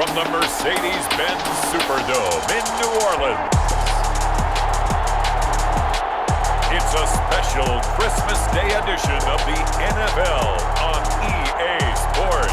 from the Mercedes-Benz Superdome in New Orleans. It's a special Christmas Day edition of the NFL on EA Sports.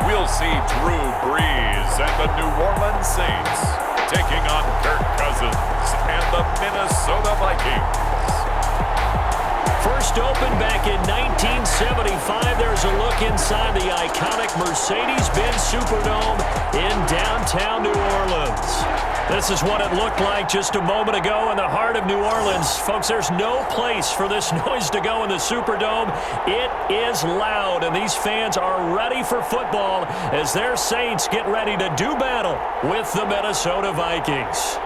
We'll see Drew Brees and the New Orleans Saints taking on Kirk Cousins and the Minnesota Vikings. First opened back in 1975. There's a look inside the iconic Mercedes-Benz Superdome in downtown New Orleans. This is what it looked like just a moment ago in the heart of New Orleans. Folks, there's no place for this noise to go in the Superdome. It is loud, and these fans are ready for football as their Saints get ready to do battle with the Minnesota Vikings.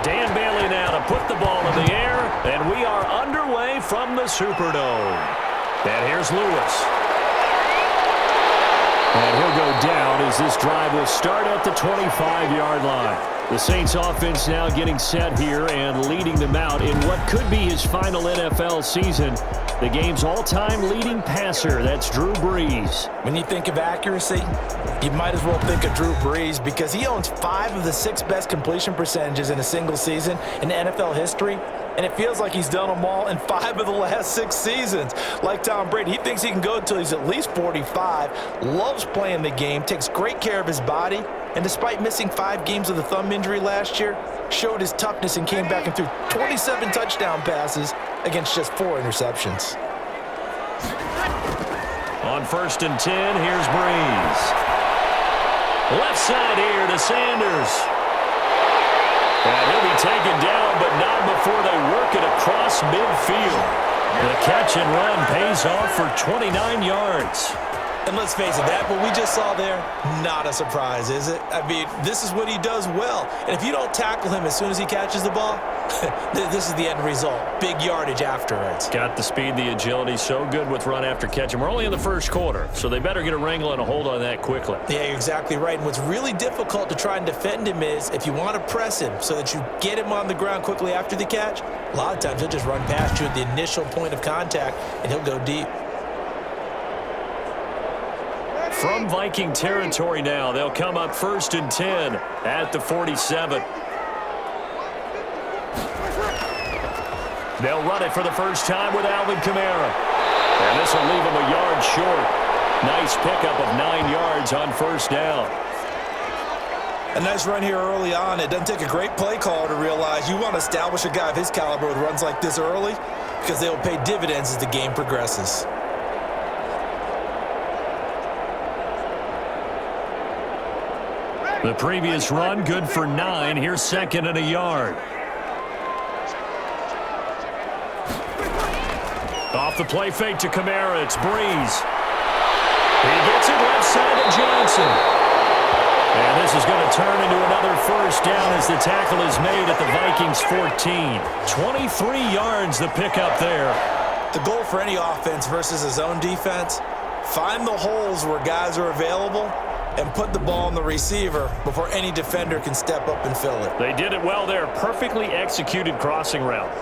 Dan Bailey now to put the ball in the air, and we are underway from the Superdome. And here's Lewis. And he'll go down as this drive will start at the 25-yard line. The Saints offense now getting set here and leading them out in what could be his final NFL season. The game's all-time leading passer, that's Drew Brees. When you think of accuracy, you might as well think of Drew Brees because he owns 5 of the 6 best completion percentages in a single season in NFL history. And it feels like he's done them all in 5 of the last 6 seasons. Like Tom Brady, he thinks he can go until he's at least 45, loves playing the game, takes great care of his body, and despite missing 5 games with a thumb injury last year, showed his toughness and came back and threw 27 touchdown passes against just 4 interceptions. On 1st and 10, here's Brees. Left side here to Sanders. And he'll be taken down, but not before they work it across midfield. The catch and run pays off for 29 yards. And let's face it, that what we just saw there, not a surprise, is it? I mean, this is what he does well. And if you don't tackle him as soon as he catches the ball, this is the end result. Big yardage afterwards. Got the speed, the agility, so good with run after catch. And we're only in the first quarter, so they better get a wrangle and a hold on that quickly. Yeah, you're exactly right. And what's really difficult to try and defend him is if you want to press him so that you get him on the ground quickly after the catch, a lot of times he'll just run past you at the initial point of contact, and he'll go deep. From Viking territory now, they'll come up 1st and 10 at the 47. They'll run it for the first time with Alvin Kamara. And this will leave him a yard short. Nice pickup of 9 yards on 1st down. A nice run here early on. It doesn't take a great play caller to realize you want to establish a guy of his caliber with runs like this early because they will pay dividends as the game progresses. The previous run good for 9. Here's 2nd and a yard. Off the play fake to Kamara. It's Brees. He gets it left side to Johnson. And this is going to turn into another 1st down as the tackle is made at the Vikings 14. 23 yards the pickup there. The goal for any offense versus a zone defense, find the holes where guys are available and put the ball on the receiver before any defender can step up and fill it. They did it well there. Perfectly executed crossing route.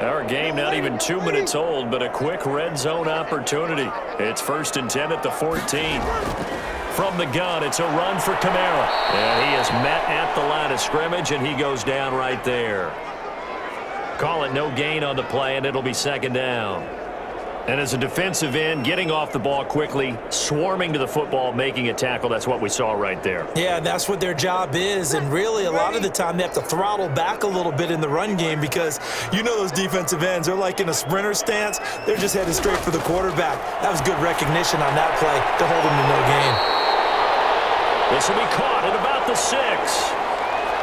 Our game not even 2 minutes old, but a quick red zone opportunity. It's 1st and 10 at the 14. From the gun, it's a run for Kamara. And he is met at the line of scrimmage, and he goes down right there. Call it no gain on the play, and it'll be 2nd down. And as a defensive end, getting off the ball quickly, swarming to the football, making a tackle, that's what we saw right there. Yeah, that's what their job is, and really a lot of the time they have to throttle back a little bit in the run game because you know those defensive ends, they're like in a sprinter stance. They're just headed straight for the quarterback. That was good recognition on that play to hold them to no gain. This will be caught at about the 6.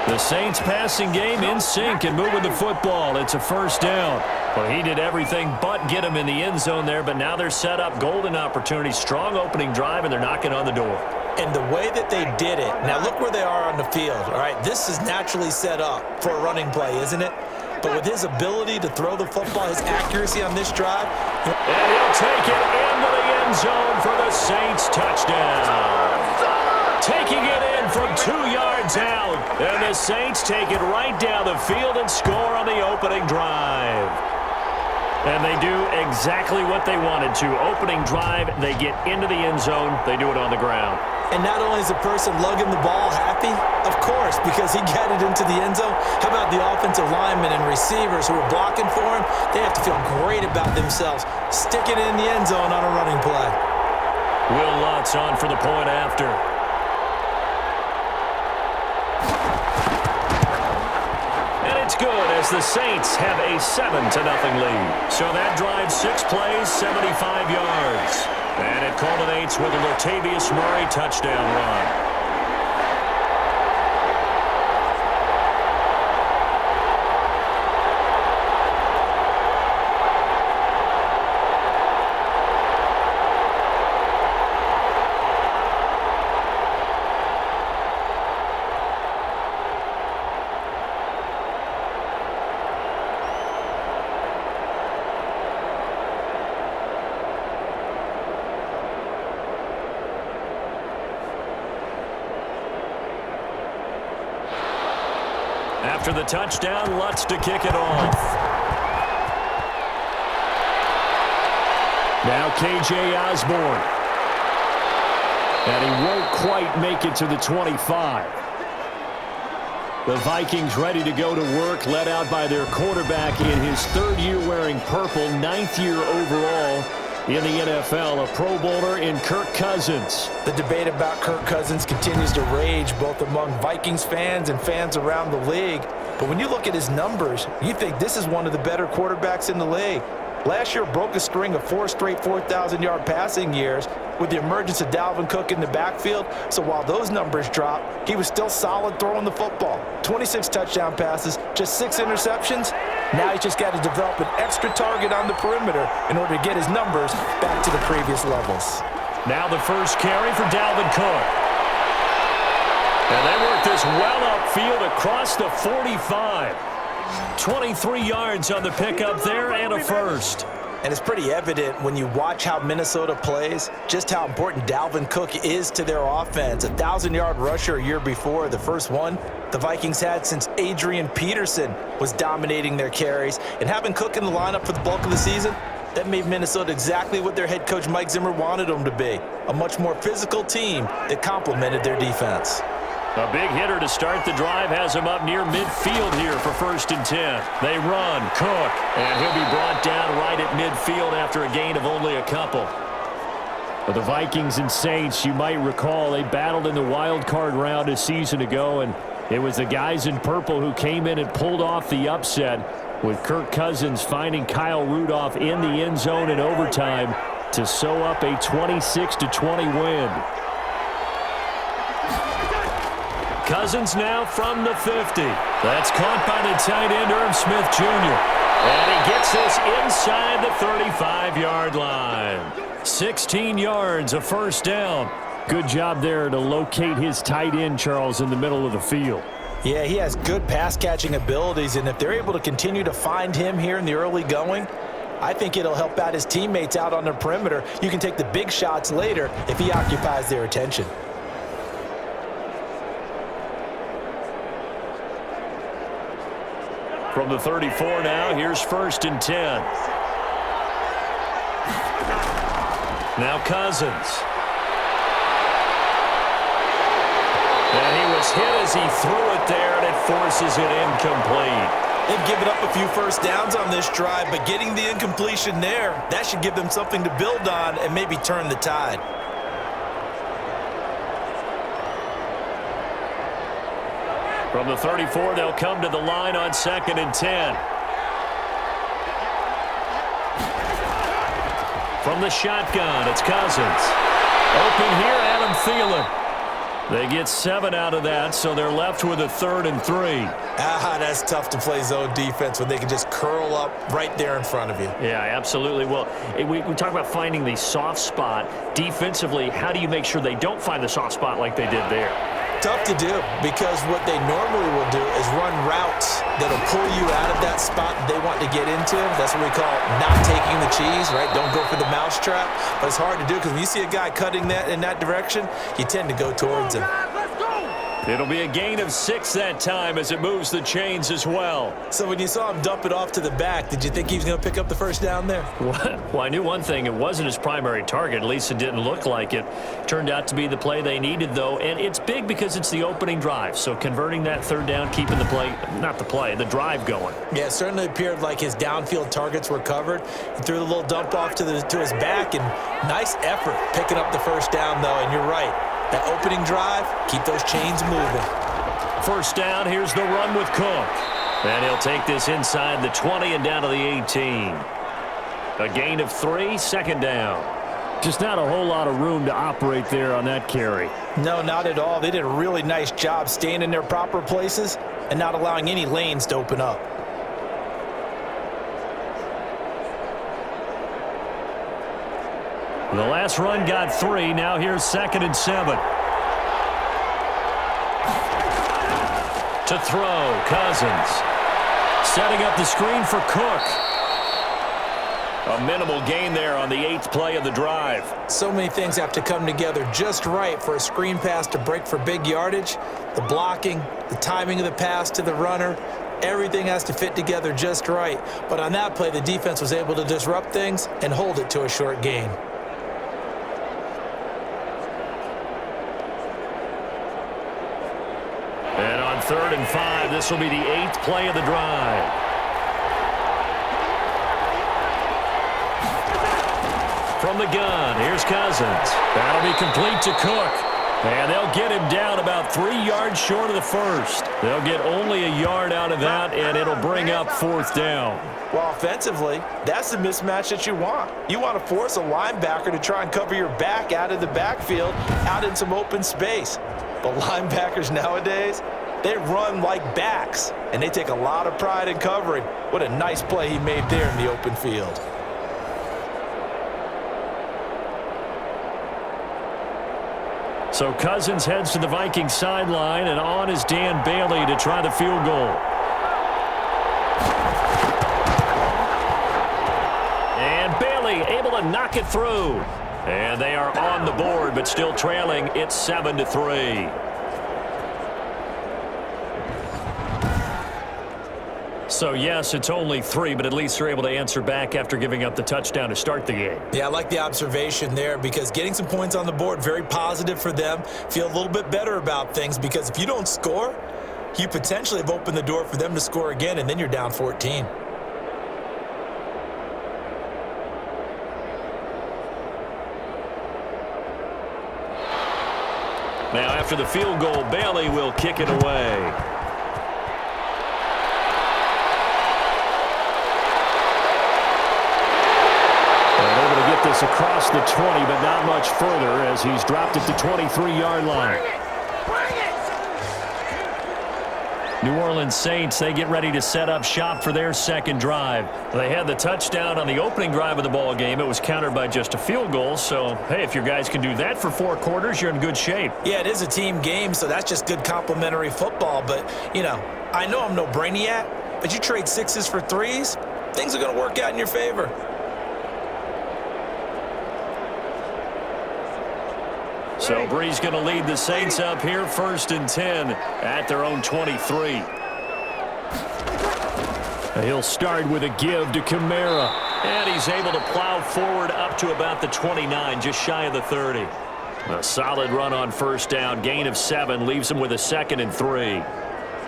The Saints passing game in sync and moving the football. It's a first down. Well, he did everything but get him in the end zone there, but now they're set up. Golden opportunity, strong opening drive, and they're knocking on the door. And the way that they did it, now look where they are on the field, all right? This is naturally set up for a running play, isn't it? But with his ability to throw the football, his accuracy on this drive. And he'll take it into the end zone for the Saints touchdown. Taking it in from 2 yards out. And the Saints take it right down the field and score on the opening drive. And they do exactly what they wanted to. Opening drive, they get into the end zone. They do it on the ground. And not only is the person lugging the ball happy, of course, because he got it into the end zone. How about the offensive linemen and receivers who are blocking for him? They have to feel great about themselves, sticking it in the end zone on a running play. Will Lutz on for the point after. Good as the Saints have a 7-0 lead. So that drives 6 plays, 75 yards. And it culminates with a Latavius Murray touchdown run. After the touchdown, Lutz to kick it off. Now K.J. Osborne. And he won't quite make it to the 25. The Vikings ready to go to work, led out by their quarterback in his 3rd year wearing purple, 9th year overall in the NFL, a Pro Bowler in Kirk Cousins. The debate about Kirk Cousins continues to rage both among Vikings fans and fans around the league. But when you look at his numbers, you think this is one of the better quarterbacks in the league. Last year broke a string of 4 straight 4,000-yard passing years with the emergence of Dalvin Cook in the backfield. So while those numbers dropped, he was still solid throwing the football. 26 touchdown passes, just 6 interceptions. Now he's just got to develop an extra target on the perimeter in order to get his numbers back to the previous levels. Now the first carry for Dalvin Cook. And they work this well upfield across the 45. 23 yards on the pickup there and a first. And it's pretty evident when you watch how Minnesota plays, just how important Dalvin Cook is to their offense. 1,000-yard rusher a year before, the first one the Vikings had since Adrian Peterson was dominating their carries. And having Cook in the lineup for the bulk of the season, that made Minnesota exactly what their head coach Mike Zimmer wanted them to be. A much more physical team that complemented their defense. A big hitter to start the drive has him up near midfield here for 1st and 10. They run, Cook, and he'll be brought down right at midfield after a gain of only a couple. But the Vikings and Saints, you might recall, they battled in the wild card round a season ago, and it was the guys in purple who came in and pulled off the upset, with Kirk Cousins finding Kyle Rudolph in the end zone in overtime to sew up a 26-20 win. Cousins now from the 50. That's caught by the tight end, Irv Smith Jr. And he gets this inside the 35-yard line. 16 yards, a first down. Good job there to locate his tight end, Charles, in the middle of the field. Yeah, he has good pass-catching abilities, and if they're able to continue to find him here in the early going, I think it'll help out his teammates out on the perimeter. You can take the big shots later if he occupies their attention. From the 34 now, here's 1st and 10. Now Cousins. And he was hit as he threw it there, and it forces it incomplete. They've given up a few first downs on this drive, but getting the incompletion there, that should give them something to build on and maybe turn the tide. From the 34, they'll come to the line on 2nd and 10. From the shotgun, it's Cousins. Open here, Adam Thielen. They get 7 out of that, so they're left with a 3rd and 3. That's tough to play zone defense when they can just curl up right there in front of you. Yeah, absolutely. Well, we talk about finding the soft spot. Defensively, how do you make sure they don't find the soft spot like they did there? Tough to do, because what they normally will do is run routes that'll pull you out of that spot they want to get into. That's what we call not taking the cheese, right? Don't go for the mousetrap. But it's hard to do because when you see a guy cutting that in that direction, you tend to go towards him. It'll be a gain of 6 that time as it moves the chains as well. So when you saw him dump it off to the back, did you think he was going to pick up the first down there? Well, I knew one thing. It wasn't his primary target. At least it didn't look like it. Turned out to be the play they needed, though. And it's big because it's the opening drive. So converting that 3rd down, keeping the play, not the play, the drive going. Yeah, it certainly appeared like his downfield targets were covered. He threw the little dump off to his back, and nice effort picking up the first down, though. And you're right. That opening drive, keep those chains moving. First down, here's the run with Cook. And he'll take this inside the 20 and down to the 18. A gain of 3, 2nd down. Just not a whole lot of room to operate there on that carry. No, not at all. They did a really nice job staying in their proper places and not allowing any lanes to open up. The last run got 3. Now here's 2nd and 7. To throw, Cousins. Setting up the screen for Cook. A minimal gain there on the 8th play of the drive. So many things have to come together just right for a screen pass to break for big yardage. The blocking, the timing of the pass to the runner, everything has to fit together just right. But on that play, the defense was able to disrupt things and hold it to a short gain. And on 3rd and 5, this will be the 8th play of the drive. From the gun, here's Cousins. That'll be complete to Cook. And they'll get him down about 3 yards short of the first. They'll get only a yard out of that, and it'll bring up 4th down. Well, offensively, that's the mismatch that you want. You want to force a linebacker to try and cover your back out of the backfield, out in some open space. But linebackers nowadays, they run like backs, and they take a lot of pride in covering. What a nice play he made there in the open field. So Cousins heads to the Vikings sideline, and on is Dan Bailey to try the field goal. And Bailey able to knock it through. And they are on the board, but still trailing. It's 7-3. So, yes, it's only 3, but at least they're able to answer back after giving up the touchdown to start the game. Yeah, I like the observation there because getting some points on the board, very positive for them. Feel a little bit better about things because if you don't score, you potentially have opened the door for them to score again, and then you're down 14. Now, after the field goal, Bailey will kick it away. This across the 20, but not much further as he's dropped it to 23-yard line. New Orleans Saints, they get ready to set up shop for their second drive. They had the touchdown on the opening drive of the ball game. It was countered by just a field goal. So, hey, if your guys can do that for 4 quarters, you're in good shape. Yeah, it is a team game, so that's just good complimentary football. But, you know, I know I'm no brainiac, but you trade 6s for 3s, things are going to work out in your favor. So Brees going to lead the Saints up here, 1st and 10 at their own 23. He'll start with a give to Kamara. And he's able to plow forward up to about the 29, just shy of the 30. A solid run on 1st down, gain of 7, leaves him with a 2nd and 3.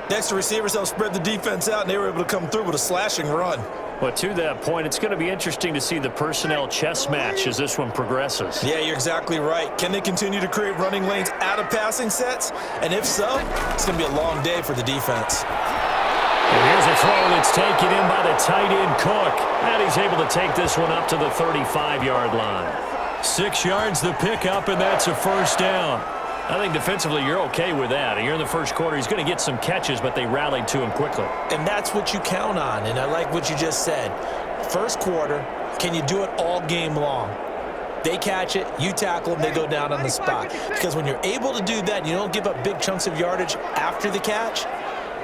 Next to receivers, they'll spread the defense out, and they were able to come through with a slashing run. But to that point, it's going to be interesting to see the personnel chess match as this one progresses. Yeah, you're exactly right. Can they continue to create running lanes out of passing sets? And if so, it's going to be a long day for the defense. And here's a throw that's taken in by the tight end, Cook. And he's able to take this one up to the 35-yard line. 6 yards the pickup, and that's a first down. I think defensively you're okay with that. You're in the first quarter. He's going to get some catches, but they rallied to him quickly. And that's what you count on, and I like what you just said. First quarter, can you do it all game long? They catch it, you tackle them, they go down on the spot. Because when you're able to do that, you don't give up big chunks of yardage after the catch,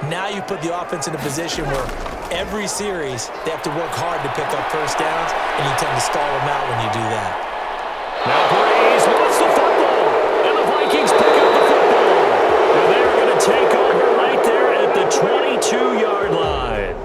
now you put the offense in a position where every series they have to work hard to pick up first downs, and you tend to stall them out when you do that. Now Breeze wants the football, and the Vikings pick up the football. And they're going to take over right there at the 22-yard line.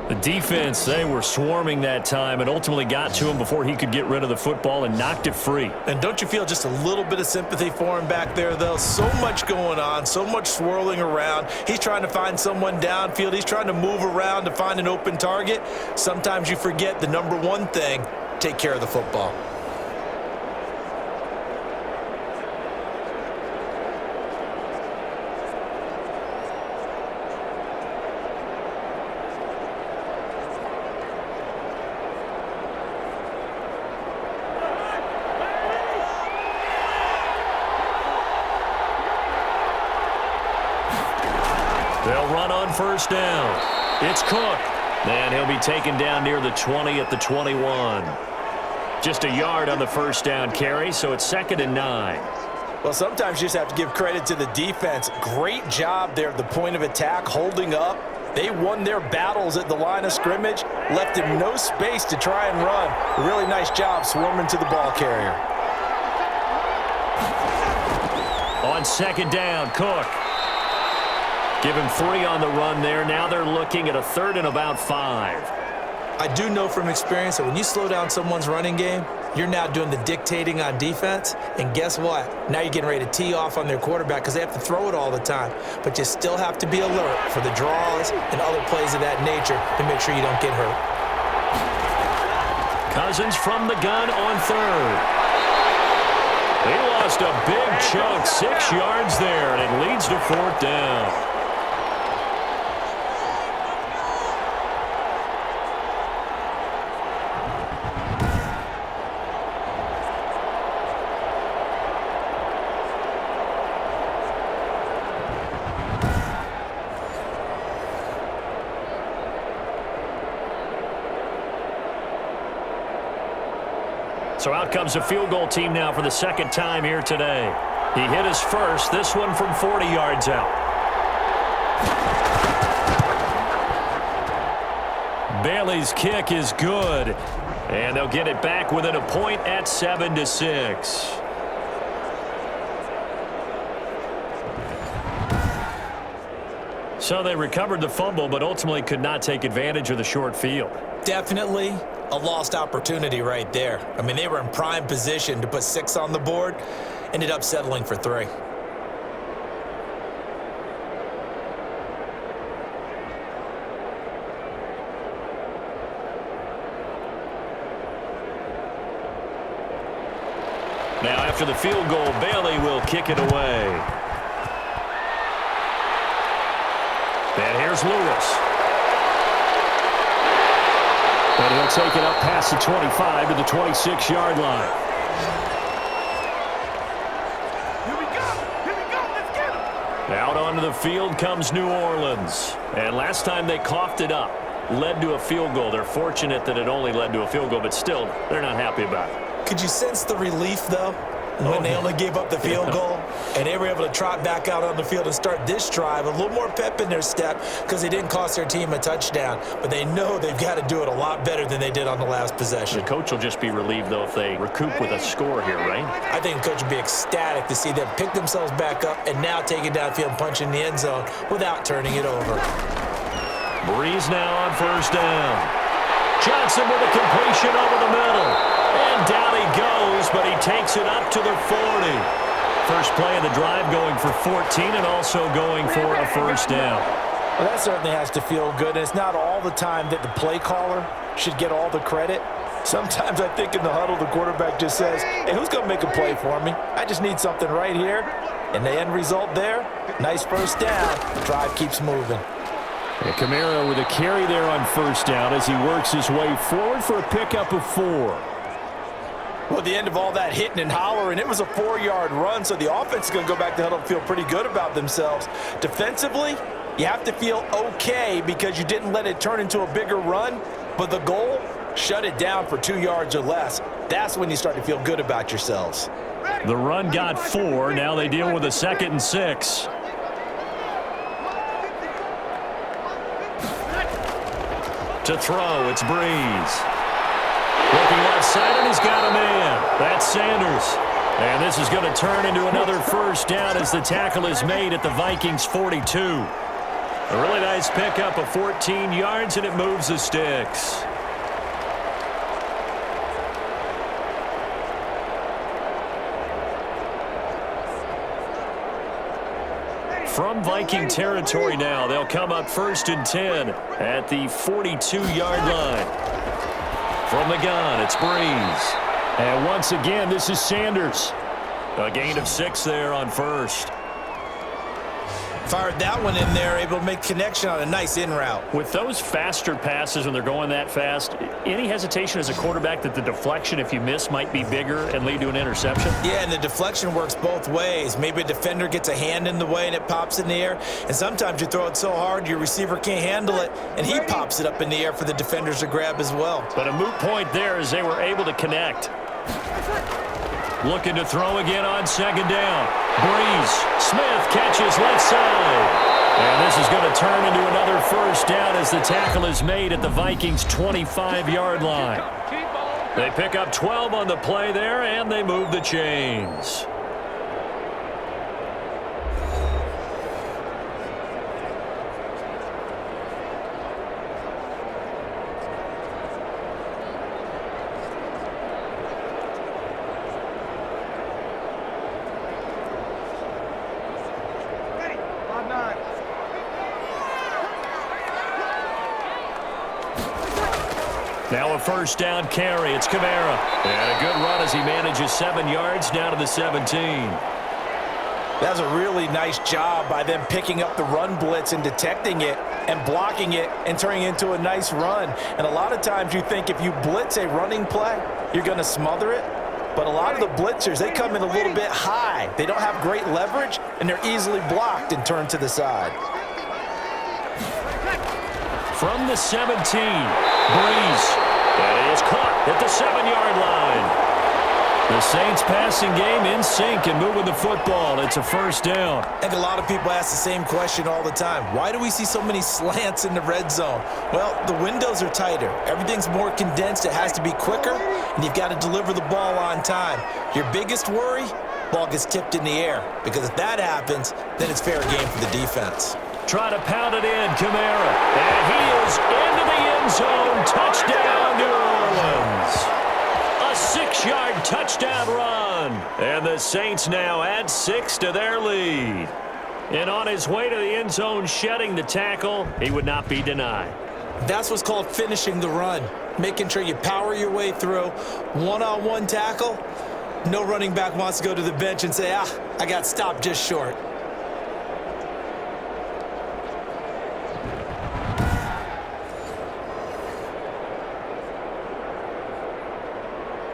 The defense, they were swarming that time and ultimately got to him before he could get rid of the football and knocked it free. And don't you feel just a little bit of sympathy for him back there, though? So much going on, so much swirling around. He's trying to find someone downfield. He's trying to move around to find an open target. Sometimes you forget the number one thing, take care of the football. They'll run on first down. It's Cook. And he'll be taken down near the 20 at the 21. Just a yard on the first down carry, so it's 2nd and 9. Well, sometimes you just have to give credit to the defense. Great job there at the point of attack, holding up. They won their battles at the line of scrimmage, left him no space to try and run. A really nice job swarming to the ball carrier. On 2nd down, Cook. Give him 3 on the run there. Now they're looking at a 3rd and about 5. I do know from experience that when you slow down someone's running game, you're now doing the dictating on defense. And guess what? Now you're getting ready to tee off on their quarterback because they have to throw it all the time. But you still have to be alert for the draws and other plays of that nature to make sure you don't get hurt. Cousins from the gun on 3rd. They lost a big chunk, 6 yards there, and it leads to 4th down. So out comes a field goal team now for the 2nd time here today. He hit his first, this one from 40 yards out. Bailey's kick is good. And they'll get it back within a point at 7-6. So they recovered the fumble, but ultimately could not take advantage of the short field. Definitely a lost opportunity right there. I mean, they were in prime position to put 6 on the board, ended up settling for 3. Now after the field goal, Bailey will kick it away. And here's Lewis. And he'll take it up past the 25 to the 26-yard line. Here we go, let's get him. Out onto the field comes New Orleans. And last time they coughed it up, led to a field goal. They're fortunate that it only led to a field goal, but still, they're not happy about it. Could you sense the relief, though, when they only gave up the field goal? And they were able to trot back out on the field and start this drive. A little more pep in their step because they didn't cost their team a touchdown. But they know they've got to do it a lot better than they did on the last possession. The coach will just be relieved, though, if they recoup with a score here, right? I think the coach would be ecstatic to see them pick themselves back up and now take it downfield and punch in the end zone without turning it over. Breeze now on first down. Johnson with a completion over the middle. And down he goes, but he takes it up to the 40. first play of the drive, going for 14 and also going for a first down. Well, that certainly has to feel good. It's not all the time that the play caller should get all the credit. Sometimes I think in the huddle, the quarterback just says, hey, who's going to make a play for me? I just need something right here. And the end result there, nice first down. The drive keeps moving. And Kamara with a carry there on first down as he works his way forward for a pickup of 4. Well, at the end of all that hitting and hollering, it was a 4-yard run, so the offense is going to go back to huddle and feel pretty good about themselves. Defensively, you have to feel okay because you didn't let it turn into a bigger run, but the goal, shut it down for 2 yards or less. That's when you start to feel good about yourselves. The run got 4. Now they deal with a 2nd and 6. To throw, it's Breeze. Looking left side, and he's got a man. That's Sanders. And this is going to turn into another first down as the tackle is made at the Vikings 42. A really nice pickup of 14 yards, and it moves the sticks. From Viking territory now, they'll come up 1st and 10 at the 42-yard line. From the gun, it's Breeze. And once again, this is Sanders. A gain of 6 there on first. Fired that one in there, able to make connection on a nice in route. With those faster passes when they're going that fast, any hesitation as a quarterback that the deflection, if you miss, might be bigger and lead to an interception? Yeah, and the deflection works both ways. Maybe a defender gets a hand in the way and it pops in the air, and sometimes you throw it so hard your receiver can't handle it, and he pops it up in the air for the defenders to grab as well. But a moot point there as they were able to connect. Looking to throw again on 2nd down. Breeze. Smith catches left side. And this is going to turn into another first down as the tackle is made at the Vikings' 25-yard line. They pick up 12 on the play there, and they move the chains. Now a first down carry. It's Kamara. And a good run as he manages 7 yards down to the 17. That was a really nice job by them picking up the run blitz and detecting it and blocking it and turning it into a nice run. And a lot of times you think if you blitz a running play, you're going to smother it. But a lot of the blitzers, they come in a little bit high. They don't have great leverage, and they're easily blocked and turned to the side. From the 17, Breeze. And he is caught at the 7-yard line. The Saints passing game in sync and moving the football. It's a first down. I think a lot of people ask the same question all the time. Why do we see so many slants in the red zone? Well, the windows are tighter. Everything's more condensed. It has to be quicker, and you've got to deliver the ball on time. Your biggest worry, ball gets tipped in the air, because if that happens, then it's fair game for the defense. Trying to pound it in, Kamara. And he is into the end zone. Touchdown, New Orleans. A 6-yard touchdown run. And the Saints now add 6 to their lead. And on his way to the end zone, shedding the tackle, he would not be denied. That's what's called finishing the run. Making sure you power your way through. One-on-one tackle. No running back wants to go to the bench and say, I got stopped just short.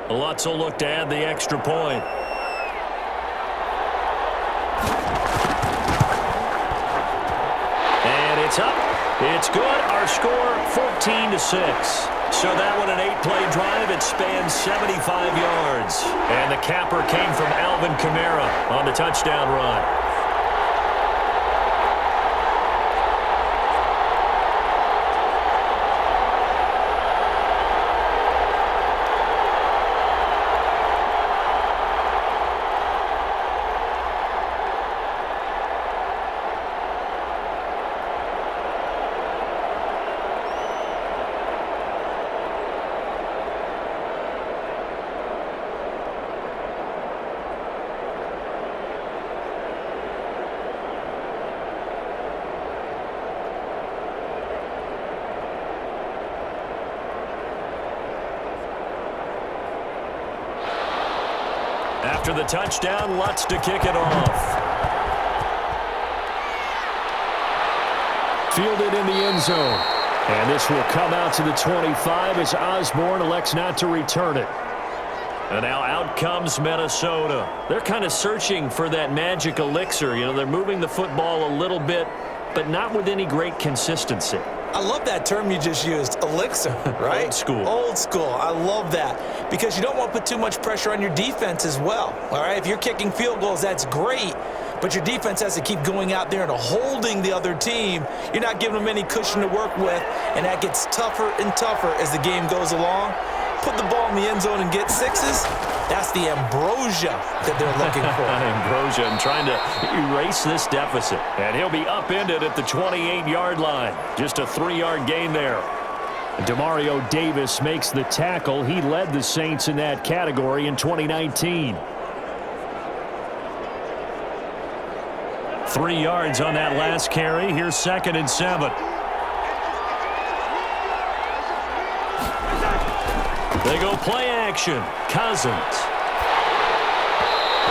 Lutz will look to add the extra point. And it's up. It's good. Our score, 14-6. So that one, an 8-play drive. It spans 75 yards. And the capper came from Alvin Kamara on the touchdown run. After the touchdown, Lutz to kick it off. Fielded in the end zone. And this will come out to the 25 as Osborne elects not to return it. And now out comes Minnesota. They're kind of searching for that magic elixir. You know, they're moving the football a little bit, but not with any great consistency. I love that term you just used, elixir, right? Old school. Old school. I love that because you don't want to put too much pressure on your defense as well, all right? If you're kicking field goals, that's great, but your defense has to keep going out there and holding the other team. You're not giving them any cushion to work with, and that gets tougher and tougher as the game goes along. Put the ball in the end zone and get sixes. That's the ambrosia that they're looking for. Ambrosia and trying to erase this deficit. And he'll be upended at the 28-yard line. Just a 3-yard gain there. Demario Davis makes the tackle. He led the Saints in that category in 2019. 3 yards on that last carry. Here's 2nd and 7. They go play action. Cousins.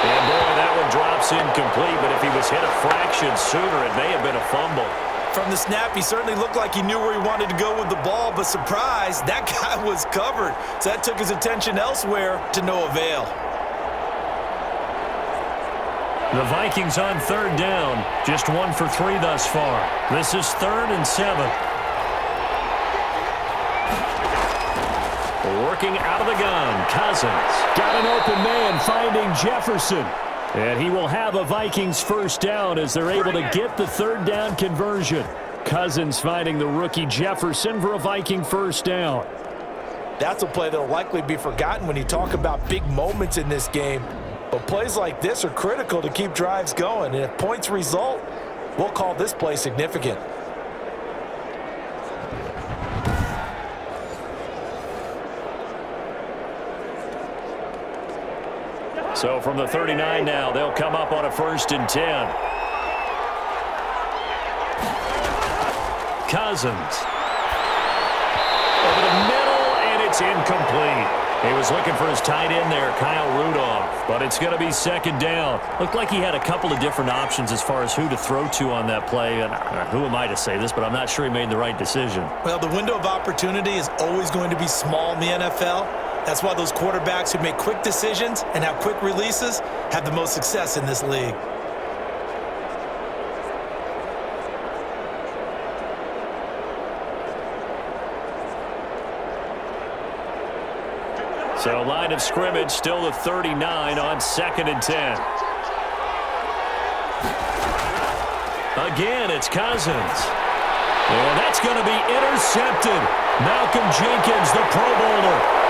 And boy, that one drops incomplete, but if he was hit a fraction sooner, it may have been a fumble. From the snap, he certainly looked like he knew where he wanted to go with the ball, but surprise, that guy was covered. So that took his attention elsewhere to no avail. The Vikings on 3rd down. Just 1 for 3 thus far. This is 3rd and 7. Working out of the gun, Cousins. Got an open man finding Jefferson. And he will have a Vikings first down as they're able to get the 3rd down conversion. Cousins finding the rookie Jefferson for a Viking first down. That's a play that will likely be forgotten when you talk about big moments in this game. But plays like this are critical to keep drives going. And if points result, we'll call this play significant. So from the 39 now, they'll come up on a 1st and 10. Cousins. Over the middle, and it's incomplete. He was looking for his tight end there, Kyle Rudolph, but it's going to be 2nd down. Looked like he had a couple of different options as far as who to throw to on that play. And who am I to say this, but I'm not sure he made the right decision. Well, the window of opportunity is always going to be small in the NFL. That's why those quarterbacks who make quick decisions and have quick releases have the most success in this league. So line of scrimmage still the 39 on 2nd and 10. Again, it's Cousins. And that's going to be intercepted. Malcolm Jenkins, the Pro Bowler.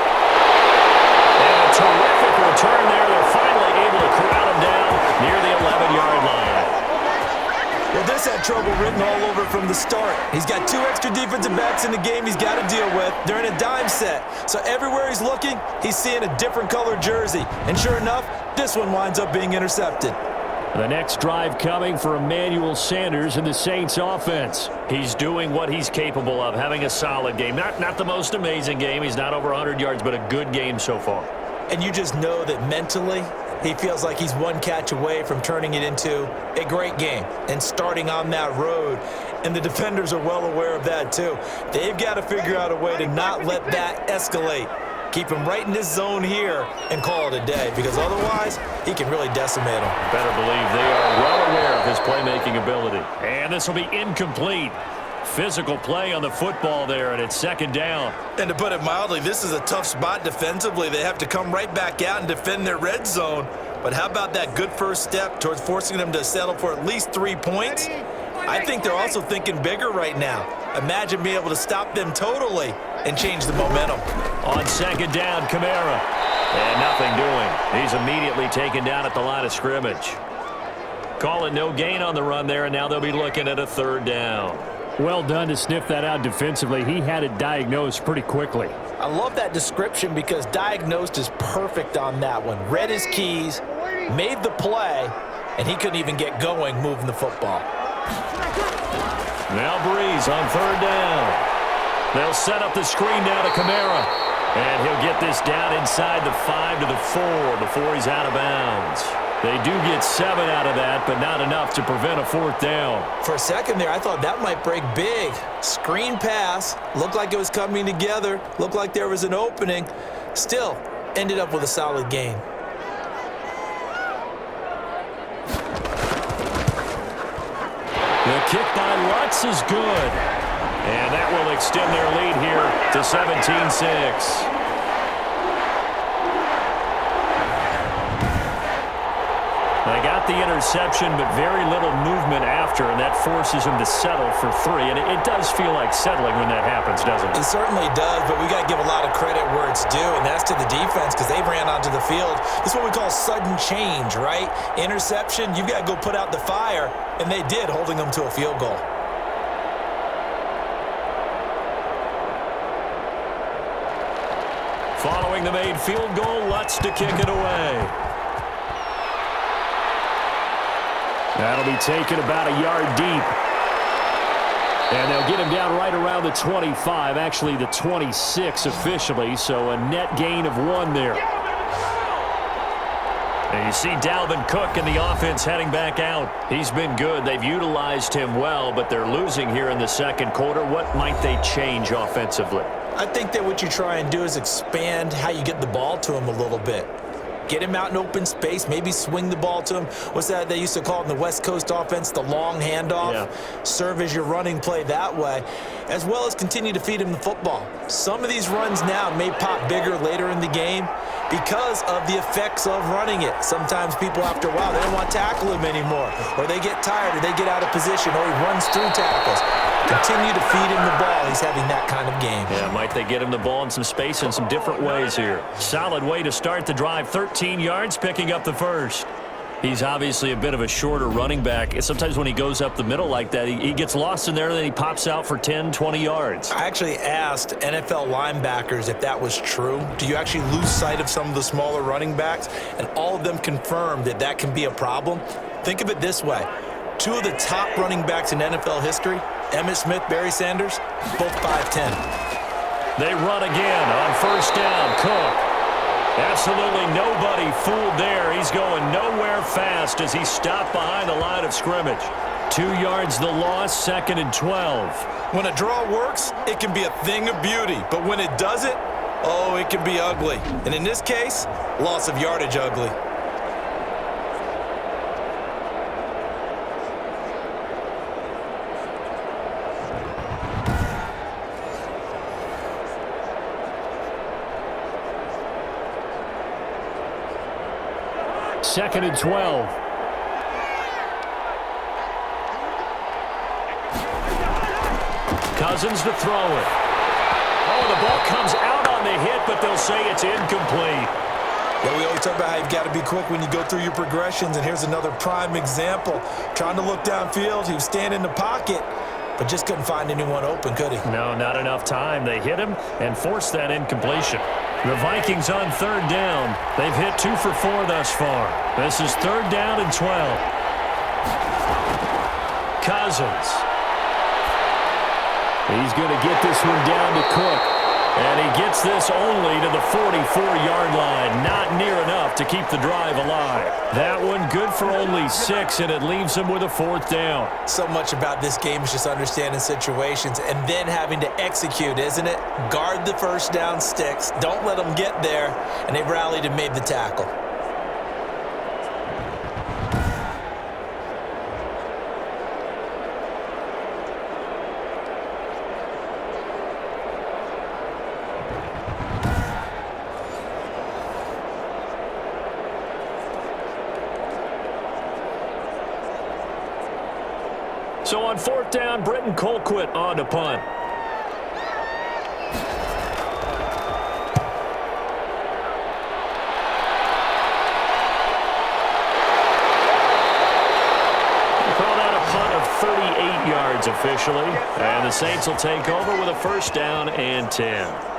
And a terrific return there. They're finally able to corral him down near the 11-yard line. Well, this had trouble written all over from the start. He's got 2 extra defensive backs in the game he's got to deal with. They're in a dime set. So everywhere he's looking, he's seeing a different colored jersey. And sure enough, this one winds up being intercepted. The next drive coming for Emmanuel Sanders and the Saints offense. He's doing what he's capable of, having a solid game. Not the most amazing game. He's not over 100 yards, but a good game so far. And you just know that mentally, he feels like he's one catch away from turning it into a great game and starting on that road. And the defenders are well aware of that too. They've got to figure out a way to not let that escalate. Keep him right in this zone here and call it a day, because otherwise he can really decimate him. Better believe they are well aware of his playmaking ability. And this will be incomplete. Physical play on the football there, and it's 2nd down. And to put it mildly, this is a tough spot defensively. They have to come right back out and defend their red zone. But how about that good first step towards forcing them to settle for at least 3 points? I think they're also thinking bigger right now. Imagine being able to stop them totally and change the momentum. On 2nd down, Kamara. And nothing doing. He's immediately taken down at the line of scrimmage. Call it no gain on the run there, and now they'll be looking at a 3rd down. Well done to sniff that out defensively. He had it diagnosed pretty quickly. I love that description because diagnosed is perfect on that one. Read his keys, made the play, and he couldn't even get going moving the football. Now Breeze on 3rd down. They'll set up the screen now to Kamara. And he'll get this down inside the 5 to the 4 before he's out of bounds. They do get 7 out of that, but not enough to prevent a 4th down. For a second there, I thought that might break big. Screen pass. Looked like it was coming together. Looked like there was an opening. Still, ended up with a solid gain. The kick by Lutz is good. And that will extend their lead here to 17-6. They got the interception, but very little movement after, and that forces him to settle for 3. And it does feel like settling when that happens, doesn't it? It certainly does, but we got to give a lot of credit where it's due, and that's to the defense because they ran onto the field. This is what we call sudden change, right? Interception, you've got to go put out the fire, and they did, holding them to a field goal. Following the made field goal, Lutz to kick it away. That'll be taken about a yard deep. And they'll get him down right around the 25, actually the 26 officially, so a net gain of 1 there. And you see Dalvin Cook in the offense heading back out. He's been good. They've utilized him well, but they're losing here in the second quarter. What might they change offensively? I think that what you try and do is expand how you get the ball to him a little bit. Get him out in open space, maybe swing the ball to him. What's that they used to call it in the West Coast offense, the long handoff? Yeah. Serve as your running play that way, as well as continue to feed him the football. Some of these runs now may pop bigger later in the game because of the effects of running it. Sometimes people, after a while, they don't want to tackle him anymore, or they get tired, or they get out of position, or he runs through tackles. Continue to feed him the ball. He's having that kind of game. Yeah, might they get him the ball in some space in some different ways here. Solid way to start the drive. 13 yards, picking up the first. He's obviously a bit of a shorter running back. Sometimes when he goes up the middle like that, he gets lost in there, and then he pops out for 10, 20 yards. I actually asked NFL linebackers if that was true. Do you actually lose sight of some of the smaller running backs? And all of them confirmed that that can be a problem. Think of it this way. 2 of the top running backs in NFL history, Emmitt Smith, Barry Sanders, both 5'10". They run again on first down. Cook. Absolutely nobody fooled there. He's going nowhere fast as he stopped behind the line of scrimmage. 2 yards the loss, 2nd and 12. When a draw works, it can be a thing of beauty. But when it doesn't, oh, it can be ugly. And in this case, loss of yardage ugly. Second and 12. Cousins to throw it. Oh, the ball comes out on the hit, but they'll say it's incomplete. Yeah, we always talk about how you've got to be quick when you go through your progressions, and here's another prime example. Trying to look downfield, he was standing in the pocket, but just couldn't find anyone open, could he? No, not enough time. They hit him and forced that incompletion. The Vikings on 3rd down. They've hit 2 for 4 thus far. This is 3rd down and 12. Cousins. He's going to get this one down to Cook. And he gets this only to the 44-yard line. Not near enough to keep the drive alive. That one good for only 6, and it leaves him with a 4th down. So much about this game is just understanding situations and then having to execute, isn't it? Guard the first down sticks. Don't let them get there. And they rallied and made the tackle. So on 4th down, Britton Colquitt on to punt. Called out a punt of 38 yards officially. And the Saints will take over with a 1st down and 10.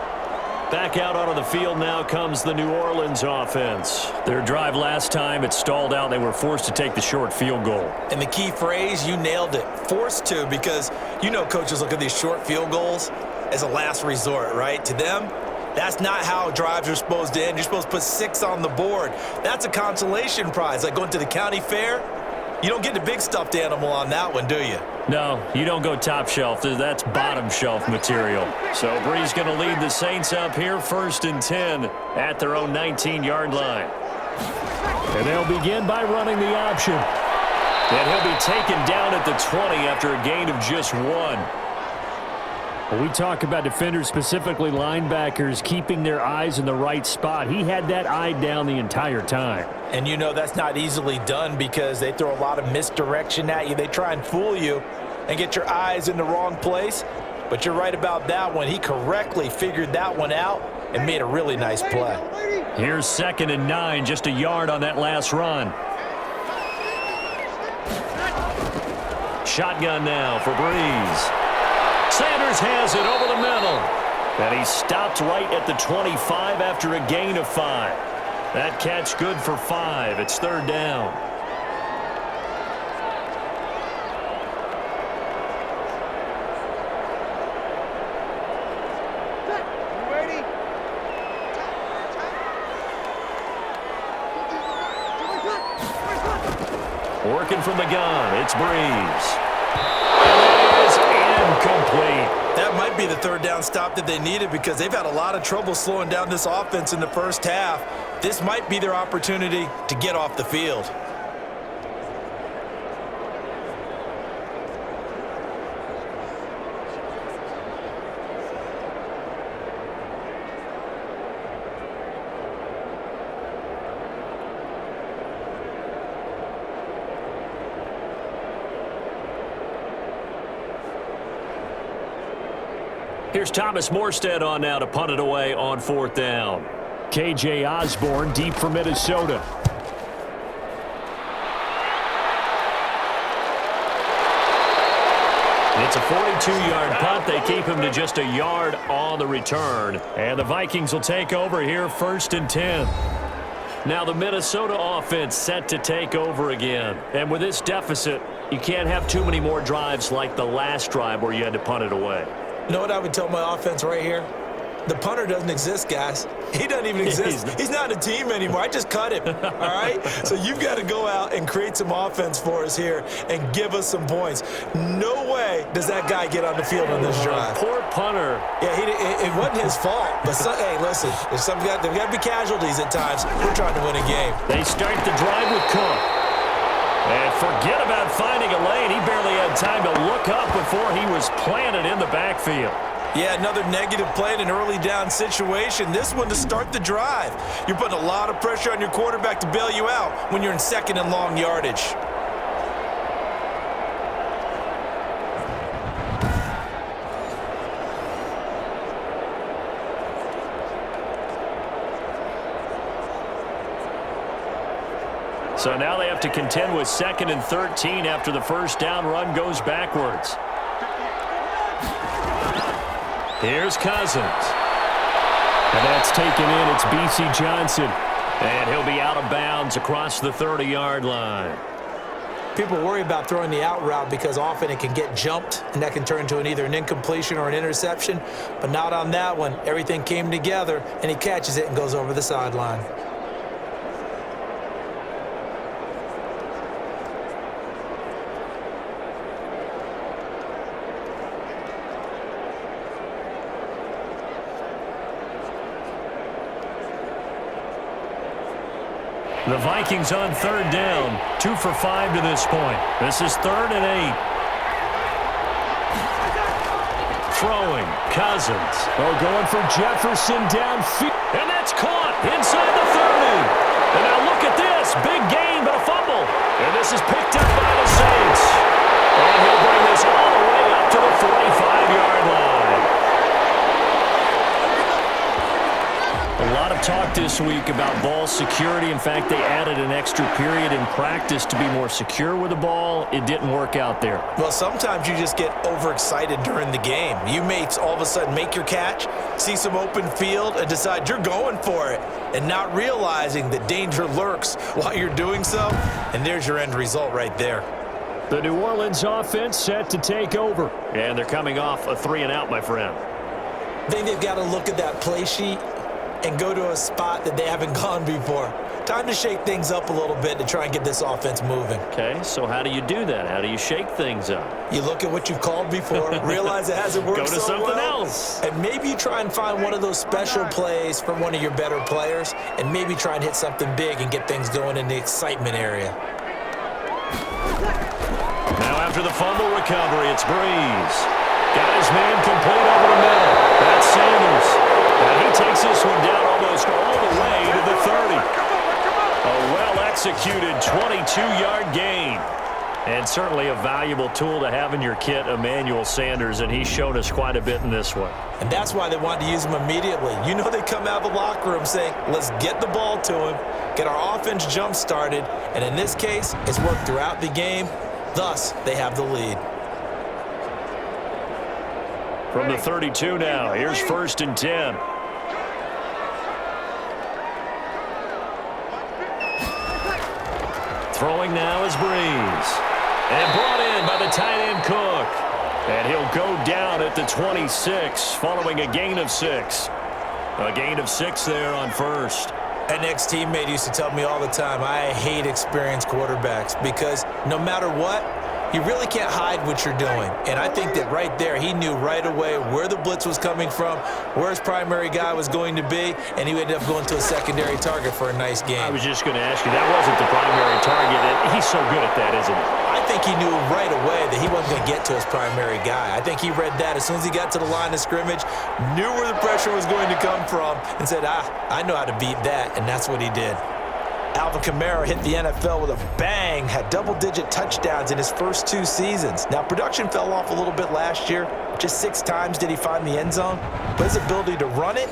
Back out onto the field now comes the New Orleans offense. Their drive last time, it stalled out. They were forced to take the short field goal. And the key phrase, you nailed it. Forced to, because you know coaches look at these short field goals as a last resort, right? To them, That's not how drives are supposed to end. You're supposed to put 6 on the board. That's a consolation prize, like going to the county fair. You don't get the big stuffed animal on that one, do you? No, you don't go top shelf. That's bottom shelf material. So Brees going to lead the Saints up here, 1st and 10 at their own 19-yard line. And they'll begin by running the option. And he'll be taken down at the 20 after a gain of just 1. When we talk about defenders, specifically linebackers, keeping their eyes in the right spot, he had that eye down the entire time. And you know that's not easily done because they throw a lot of misdirection at you. They try and fool you and get your eyes in the wrong place. But you're right about that one. He correctly figured that one out and made a really nice play. Here's 2nd and 9, just a yard on that last run. Shotgun now for Brees. Sanders has it over the middle. And he stopped right at the 25 after a gain of 5. That catch good for 5. It's 3rd down. Working from the gun, it's Brees. Incomplete. That might be the 3rd down stop that they needed because they've had a lot of trouble slowing down this offense in the first half. This might be their opportunity to get off the field. Here's Thomas Morstead on now to punt it away on 4th down. KJ Osborne deep for Minnesota. It's a 42-yard punt. They keep him to just a yard on the return. And the Vikings will take over here, 1st and 10. Now the Minnesota offense set to take over again. And with this deficit, you can't have too many more drives like the last drive where you had to punt it away. You know what I would tell my offense right here? The punter doesn't exist, guys. He doesn't even exist. He's not a team anymore. I just cut him, all right? So you've got to go out and create some offense for us here and give us some points. No way does that guy get on the field on this drive. Poor punter. Yeah, it wasn't his fault. But, hey, listen, there's got to be casualties at times. We're trying to win a game. They start the drive with Cook. And forget about finding a lane. He barely had time to look up before he was planted in the backfield. Yeah, another negative play in an early down situation. This one to start the drive. You're putting a lot of pressure on your quarterback to bail you out when you're in 2nd and long yardage. So now they have to contend with 2nd and 13 after the 1st down run goes backwards. Here's Cousins. And that's taken in. It's B.C. Johnson. And he'll be out of bounds across the 30-yard line. People worry about throwing the out route because often it can get jumped, and that can turn into either an incompletion or an interception. But not on that one. Everything came together, and he catches it and goes over the sideline. The Vikings on 3rd down, 2 for 5 to this point. This is 3rd and 8. Throwing, Cousins. Oh, going for Jefferson downfield. And that's caught inside the 30. And now look at this. Big gain, but a fumble. And this is picked up by the Saints. And he'll bring this all the way up to the 45-yard line. A lot of talk this week about ball security. In fact, they added an extra period in practice to be more secure with the ball. It didn't work out there. Well, sometimes you just get overexcited during the game. You may all of a sudden make your catch, see some open field, and decide you're going for it, and not realizing that danger lurks while you're doing so, and there's your end result right there. The New Orleans offense set to take over. And they're coming off a 3-and-out, my friend. I think they've got to look at that play sheet and go to a spot that they haven't gone before. Time to shake things up a little bit to try and get this offense moving. Okay, so how do you do that? How do you shake things up? You look at what you've called before, realize it hasn't worked Go to so something well, else. and maybe you try and find one of those special plays from one of your better players, and maybe try and hit something big and get things going in the excitement area. Now after the fumble recovery, it's Breeze. Got his man complete over the middle. That's Sanders. And he takes this one down almost all the way to the 30. A well-executed 22-yard gain. And certainly a valuable tool to have in your kit, Emmanuel Sanders, and he's shown us quite a bit in this one. And that's why they wanted to use him immediately. You know they come out of the locker room saying, let's get the ball to him, get our offense jump-started, and in this case, it's worked throughout the game. Thus, they have the lead. From the 32 now, here's 1st and 10. Throwing now is Breeze. And brought in by the tight end Cook. And he'll go down at the 26 following a gain of 6. A gain of 6 there on 1st. An ex-teammate used to tell me all the time, I hate experienced quarterbacks because no matter what, you really can't hide what you're doing. And I think that right there, he knew right away where the blitz was coming from, where his primary guy was going to be, and he ended up going to a secondary target for a nice game. I was just going to ask you, that wasn't the primary target. He's so good at that, isn't he? I think he knew right away that he wasn't going to get to his primary guy. I think he read that as soon as he got to the line of scrimmage, knew where the pressure was going to come from, and said, I know how to beat that, and that's what he did. Alvin Kamara hit the NFL with a bang, had double-digit touchdowns in his first 2 seasons. Now, production fell off a little bit last year. Just 6 times did he find the end zone. But his ability to run it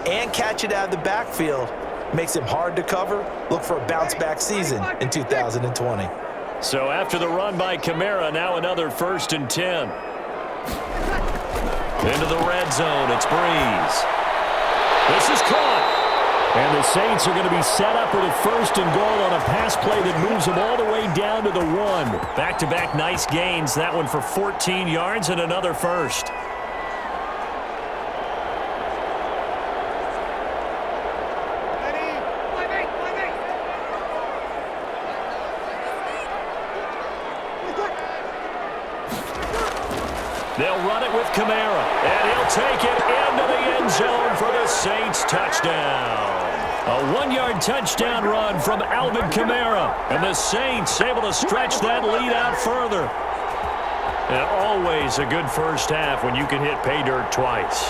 and catch it out of the backfield makes him hard to cover. Look for a bounce-back season in 2020. So after the run by Kamara, now another 1st and 10. Into the red zone, it's Breeze. This is caught. And the Saints are going to be set up with a 1st and goal on a pass play that moves them all the way down to the 1. Back-to-back nice gains. That one for 14 yards and another 1st. They'll run it with Kamara, and he'll take it into the end zone for the Saints touchdown. A 1-yard touchdown run from Alvin Kamara, and the Saints able to stretch that lead out further. And always a good first half when you can hit pay dirt twice.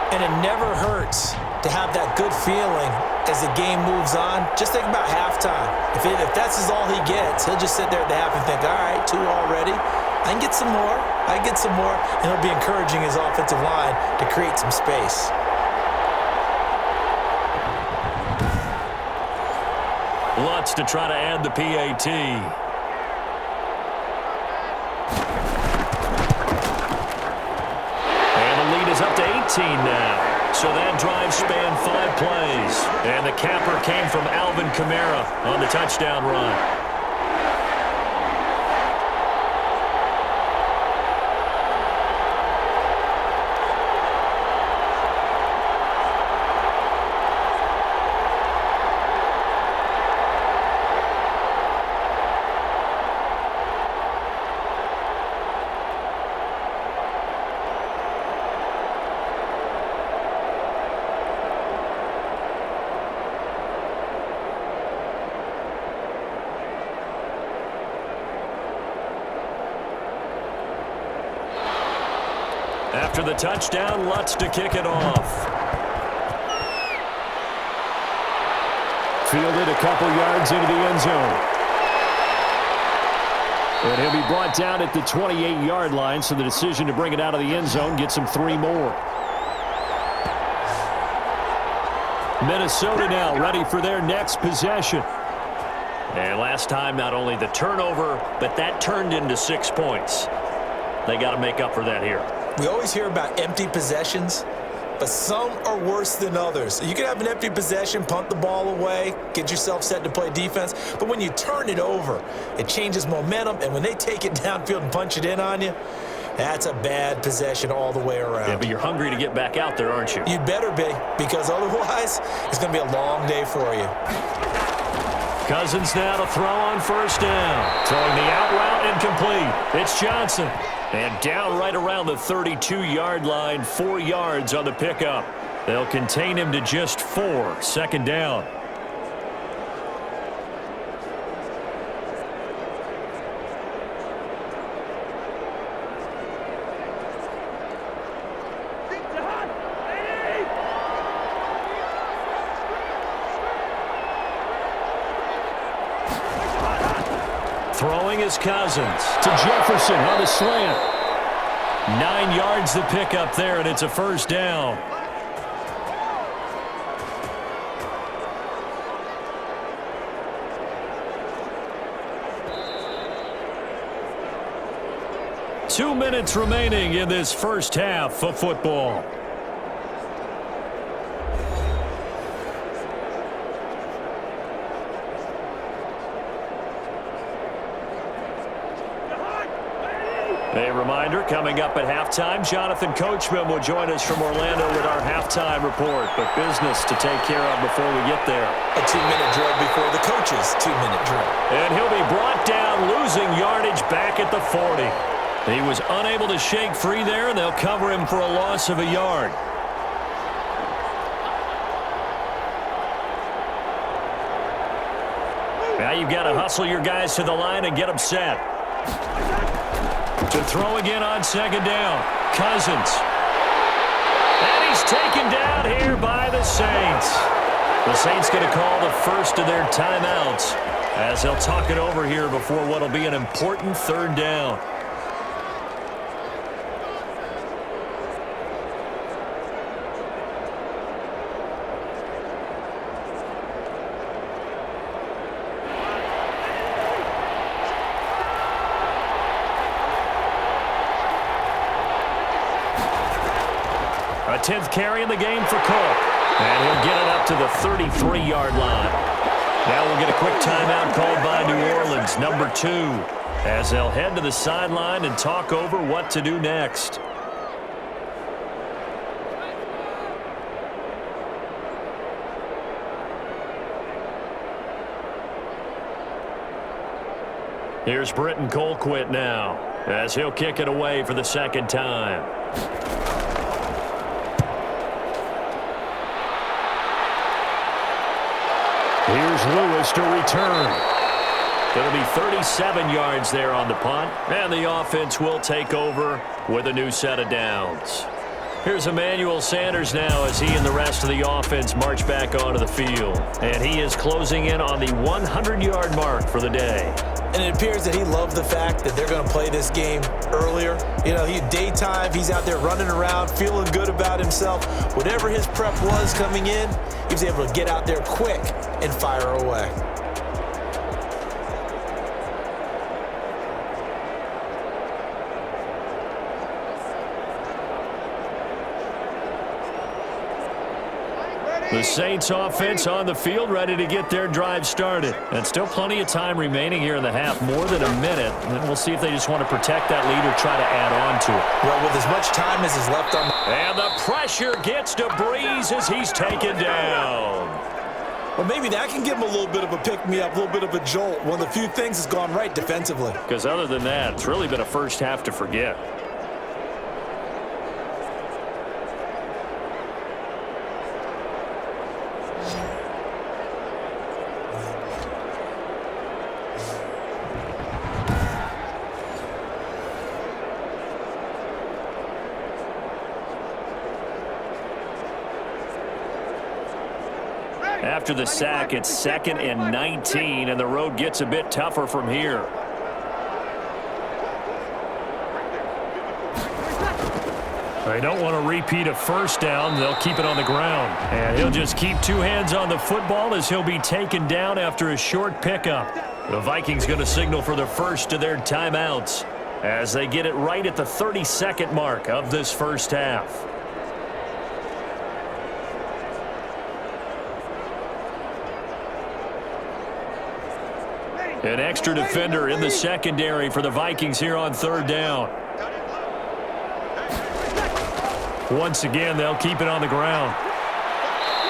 And it never hurts to have that good feeling as the game moves on. Just think about halftime. If that's all he gets, he'll just sit there at the half and think, all right, 2 already. I can get some more. I can get some more. And he'll be encouraging his offensive line to create some space. Lutz to try to add the PAT. And the lead is up to 18 now. So that drive spanned 5 plays. And the capper came from Alvin Kamara on the touchdown run. After the touchdown, Lutz to kick it off. Fielded a couple yards into the end zone. And he'll be brought down at the 28-yard line, so the decision to bring it out of the end zone gets him 3 more. Minnesota now ready for their next possession. And last time, not only the turnover, but that turned into 6 points. They got to make up for that here. We always hear about empty possessions, but some are worse than others. You can have an empty possession, punt the ball away, get yourself set to play defense, but when you turn it over, it changes momentum, and when they take it downfield and punch it in on you, That's a bad possession all the way around. Yeah, but you're hungry to get back out there, aren't you? You better be, because otherwise it's going to be a long day for you. Cousins now to throw on first down. Throwing the out route incomplete. It's Johnson. And down right around the 32-yard line, 4 yards on the pickup. They'll contain him to just 4. Second down. Throwing is Cousins to Jefferson on the slant. 9 yards the pickup there, and it's a first down. Two minutes remaining in this first half of football. A reminder, coming up at halftime, Jonathan Coachman will join us from Orlando with our halftime report, but business to take care of before we get there. A 2-minute drill before the coach's 2-minute drill. And he'll be brought down, losing yardage back at the 40. He was unable to shake free there, and they'll cover him for a loss of a yard. Now you've got to hustle your guys to the line and get them set. To throw again on second down. Cousins. And he's taken down here by the Saints. The Saints going to call the first of their timeouts as they'll talk it over here before what will be an important third down. A 10th carry in the game for Cook. And he'll get it up to the 33-yard line. Now we'll get a quick timeout called by New Orleans, number 2, as they'll head to the sideline and talk over what to do next. Here's Britton Colquitt now, as he'll kick it away for the second time. Here's Lewis to return. It'll be 37 yards there on the punt, and the offense will take over with a new set of downs. Here's Emmanuel Sanders now as he and the rest of the offense march back onto the field. And he is closing in on the 100-yard mark for the day. And it appears that he loved the fact that they're going to play this game earlier. You know, daytime, he's out there running around, feeling good about himself. Whatever his prep was coming in, he was able to get out there quick and fire away. The Saints offense on the field, ready to get their drive started. And still plenty of time remaining here in the half, more than a minute. And we'll see if they just want to protect that lead or try to add on to it. Well, with as much time as is left on... And the pressure gets to Breeze as he's taken down. Well, maybe that can give him a little bit of a pick-me-up, a little bit of a jolt. One of the few things that's gone right defensively. Because other than that, it's really been a first half to forget. After the sack, it's 2nd and 19, and the road gets a bit tougher from here. They don't want to repeat a first down. They'll keep it on the ground. And he'll just keep 2 hands on the football as he'll be taken down after a short pickup. The Vikings going to signal for the first of their timeouts as they get it right at the 32nd mark of this first half. An extra defender in the secondary for the Vikings here on third down. Once again, they'll keep it on the ground.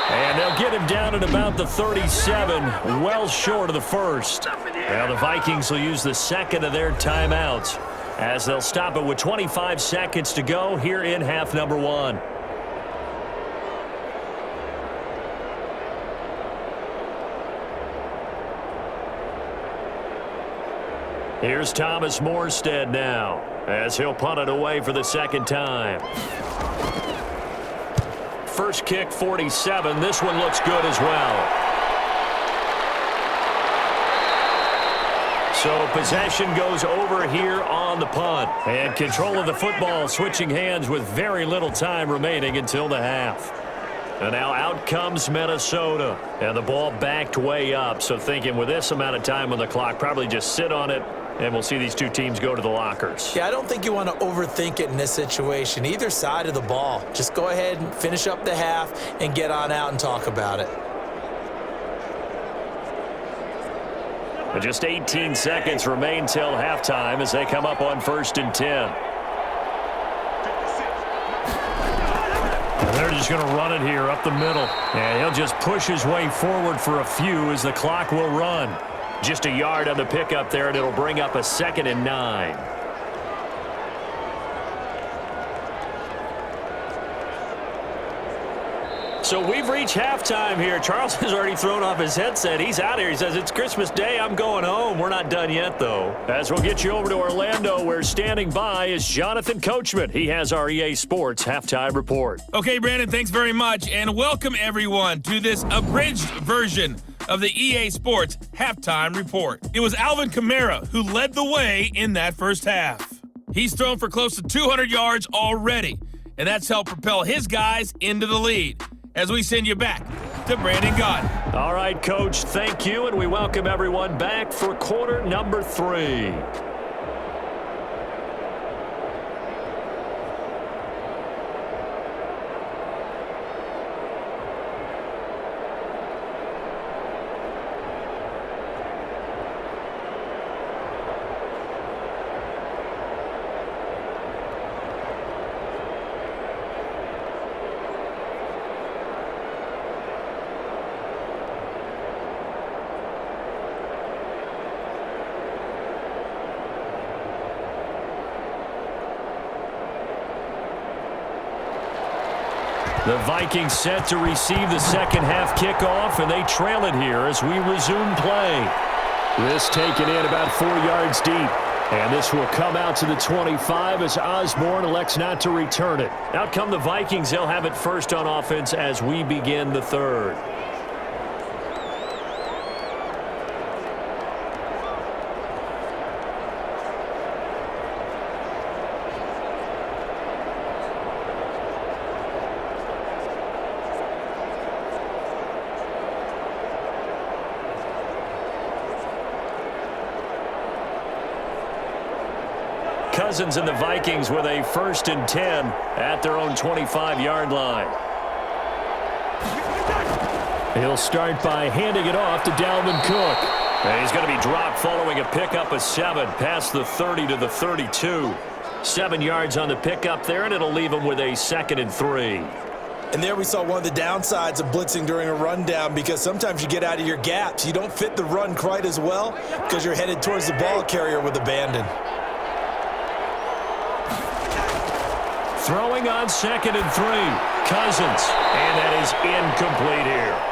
And they'll get him down at about the 37, well short of the first. Now the Vikings will use the second of their timeouts as they'll stop it with 25 seconds to go here in half number one. Here's Thomas Morstead now as he'll punt it away for the second time. First kick, 47. This one looks good as well. So possession goes over here on the punt. And control of the football switching hands with very little time remaining until the half. And now out comes Minnesota. And the ball backed way up. So thinking with this amount of time on the clock, probably just sit on it. And we'll see these two teams go to the lockers. Yeah, I don't think you want to overthink it in this situation. Either side of the ball. Just go ahead and finish up the half and get on out and talk about it. But just 18 seconds remain till halftime as they come up on 1st and 10. And they're just going to run it here up the middle. And he'll just push his way forward for a few as the clock will run. Just a yard on the pickup there, and it'll bring up a 2nd and 9. So we've reached halftime here. Charles has already thrown off his headset. He's out here. He says, it's Christmas Day. I'm going home. We're not done yet, though. As we'll get you over to Orlando, where standing by is Jonathan Coachman. He has our EA Sports Halftime Report. Okay, Brandon, thanks very much. And welcome, everyone, to this abridged version of the EA Sports Halftime Report. It was Alvin Kamara who led the way in that first half. He's thrown for close to 200 yards already, and that's helped propel his guys into the lead. As we send you back to Brandon Gaudin. All right, Coach, thank you, and we welcome everyone back for quarter number 3. The Vikings set to receive the second half kickoff, and they trail it here as we resume play. This taken in about 4 yards deep. And this will come out to the 25 as Osborne elects not to return it. Out come the Vikings. They'll have it first on offense as we begin the third. Cousins and the Vikings with a 1st and 10 at their own 25-yard line. He'll start by handing it off to Dalvin Cook. And he's going to be dropped following a pickup of 7 past the 30 to the 32. 7 yards on the pickup there, and it'll leave him with a 2nd and 3. And there we saw one of the downsides of blitzing during a rundown, because sometimes you get out of your gaps. You don't fit the run quite as well because you're headed towards the ball carrier with abandon. Throwing on 2nd and 3, Cousins, and that is incomplete here.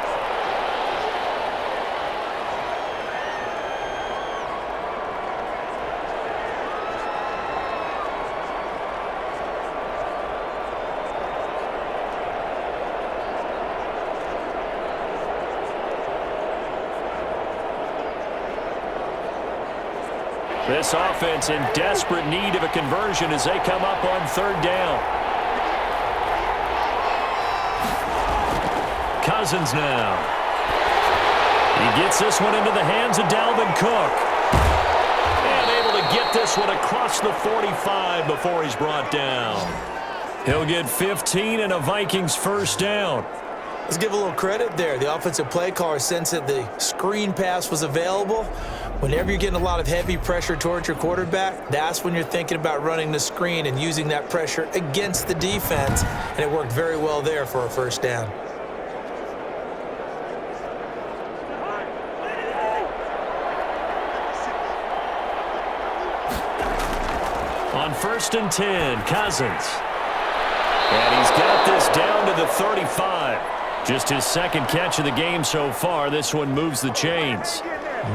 This offense in desperate need of a conversion as they come up on 3rd down. Cousins now. He gets this one into the hands of Dalvin Cook. And able to get this one across the 45 before he's brought down. He'll get 15 and a Vikings 1st down. Let's give a little credit there. The offensive play caller sensed that the screen pass was available. Whenever you're getting a lot of heavy pressure towards your quarterback, that's when you're thinking about running the screen and using that pressure against the defense, and it worked very well there for a first down. On 1st and 10, Cousins. And he's got this down to the 35. Just his second catch of the game so far. This one moves the chains.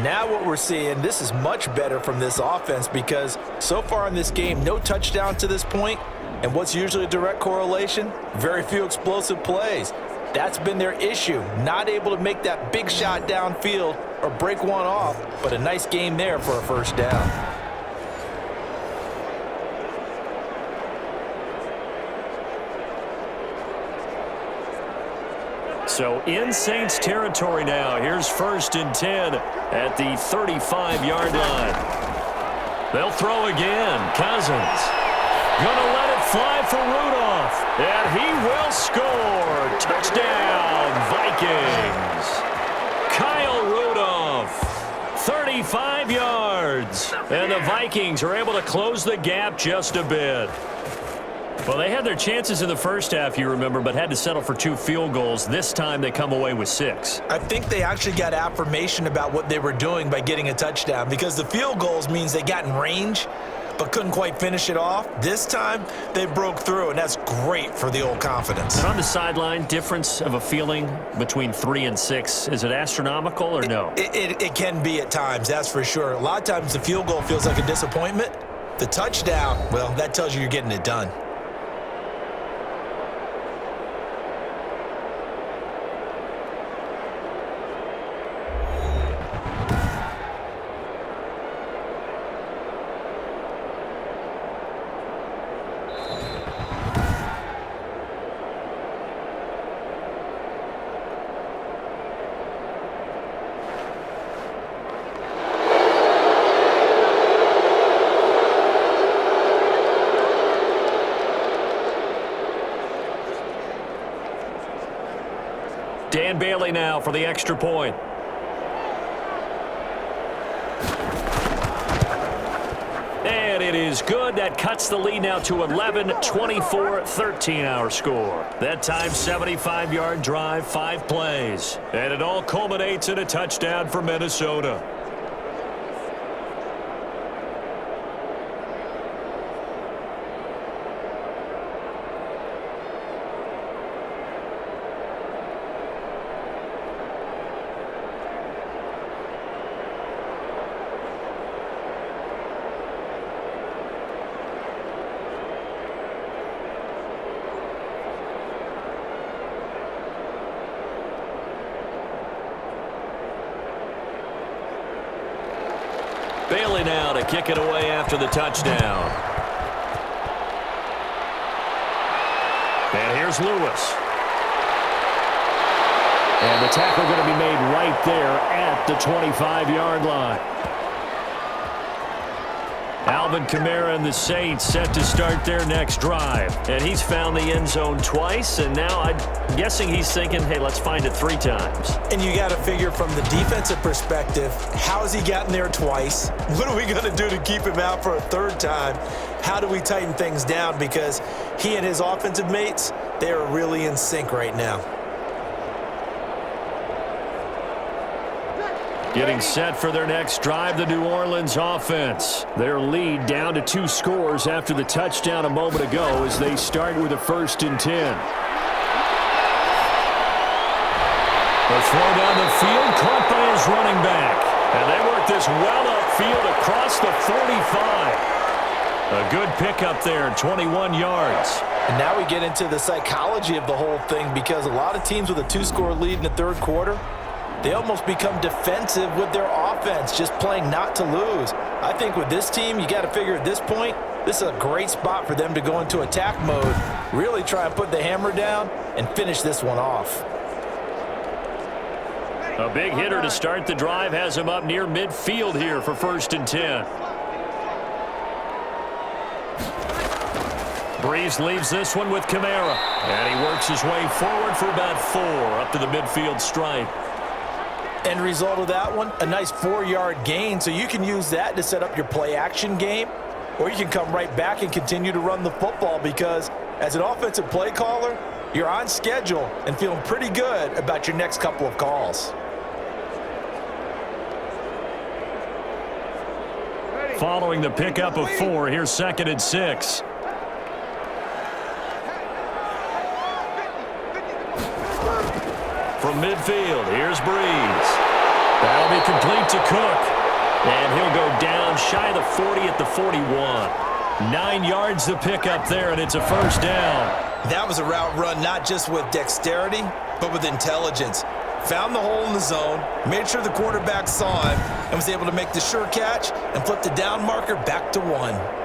Now what we're seeing, this is much better from this offense because so far in this game, no touchdown to this point. And what's usually a direct correlation? Very few explosive plays. That's been their issue. Not able to make that big shot downfield or break one off, but a nice game there for a first down. So in Saints territory now. Here's 1st and 10 at the 35-yard line. They'll throw again. Cousins gonna let it fly for Rudolph, and he will score. Touchdown, Vikings. Kyle Rudolph, 35 yards, and the Vikings are able to close the gap just a bit. Well, they had their chances in the first half, you remember, but had to settle for 2 field goals. This time they come away with 6. I think they actually got affirmation about what they were doing by getting a touchdown because the field goals means they got in range but couldn't quite finish it off. This time they broke through, and that's great for the old confidence. And on the sideline, difference of a feeling between 3 and 6, is it astronomical or no? It can be at times, that's for sure. A lot of times the field goal feels like a disappointment. The touchdown, well, that tells you you're getting it done. Dan Bailey now for the extra point. And it is good. That cuts the lead now to 11, 24-13 our score. That time 75-yard drive, 5 plays. And it all culminates in a touchdown for Minnesota. Bailey now to kick it away after the touchdown. And here's Lewis. And the tackle going to be made right there at the 25-yard line. Alvin Kamara and the Saints set to start their next drive. And he's found the end zone twice, and now I'm guessing he's thinking, hey, let's find it 3 times. And you got to figure from the defensive perspective, how has he gotten there twice? What are we going to do to keep him out for a 3rd time? How do we tighten things down? Because he and his offensive mates, they are really in sync right now. Getting set for their next drive, the New Orleans offense. Their lead down to 2 scores after the touchdown a moment ago as they start with a 1st and 10. The throw down the field, caught by his running back. And they work this well upfield across the 45. A good pickup there, 21 yards. And now we get into the psychology of the whole thing because a lot of teams with a 2-score lead in the 3rd quarter, they almost become defensive with their offense, just playing not to lose. I think with this team, you got to figure at this point, this is a great spot for them to go into attack mode, really try and put the hammer down and finish this one off. A big hitter to start the drive has him up near midfield here for 1st and 10. Breeze leaves this one with Kamara. And he works his way forward for about 4 up to the midfield stripe. End result of that one, a nice 4-yard gain, so you can use that to set up your play-action game, or you can come right back and continue to run the football because as an offensive play caller, you're on schedule and feeling pretty good about your next couple of calls. Following the pickup of 4, here's 2nd and 6. From midfield, here's Breeze. That'll be complete to Cook. And he'll go down shy of the 40 at the 41. 9 yards to pick up there, and it's a first down. That was a route run not just with dexterity, but with intelligence. Found the hole in the zone, made sure the quarterback saw him, and was able to make the sure catch and flip the down marker back to 1.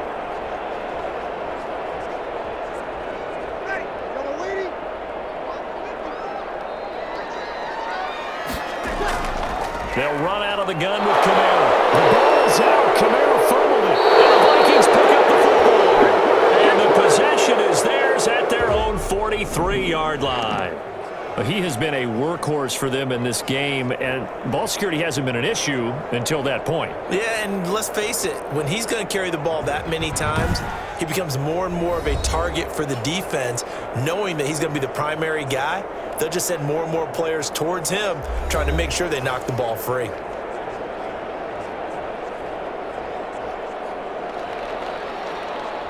They'll run out of the gun with Kamara. The ball is out. Kamara fumbled it. And the Vikings pick up the football. And the possession is theirs at their own 43-yard line. He has been a workhorse for them in this game, and ball security hasn't been an issue until that point. Yeah, and let's face it, when he's going to carry the ball that many times, he becomes more and more of a target for the defense, knowing that he's going to be the primary guy. They'll just send more and more players towards him, trying to make sure they knock the ball free.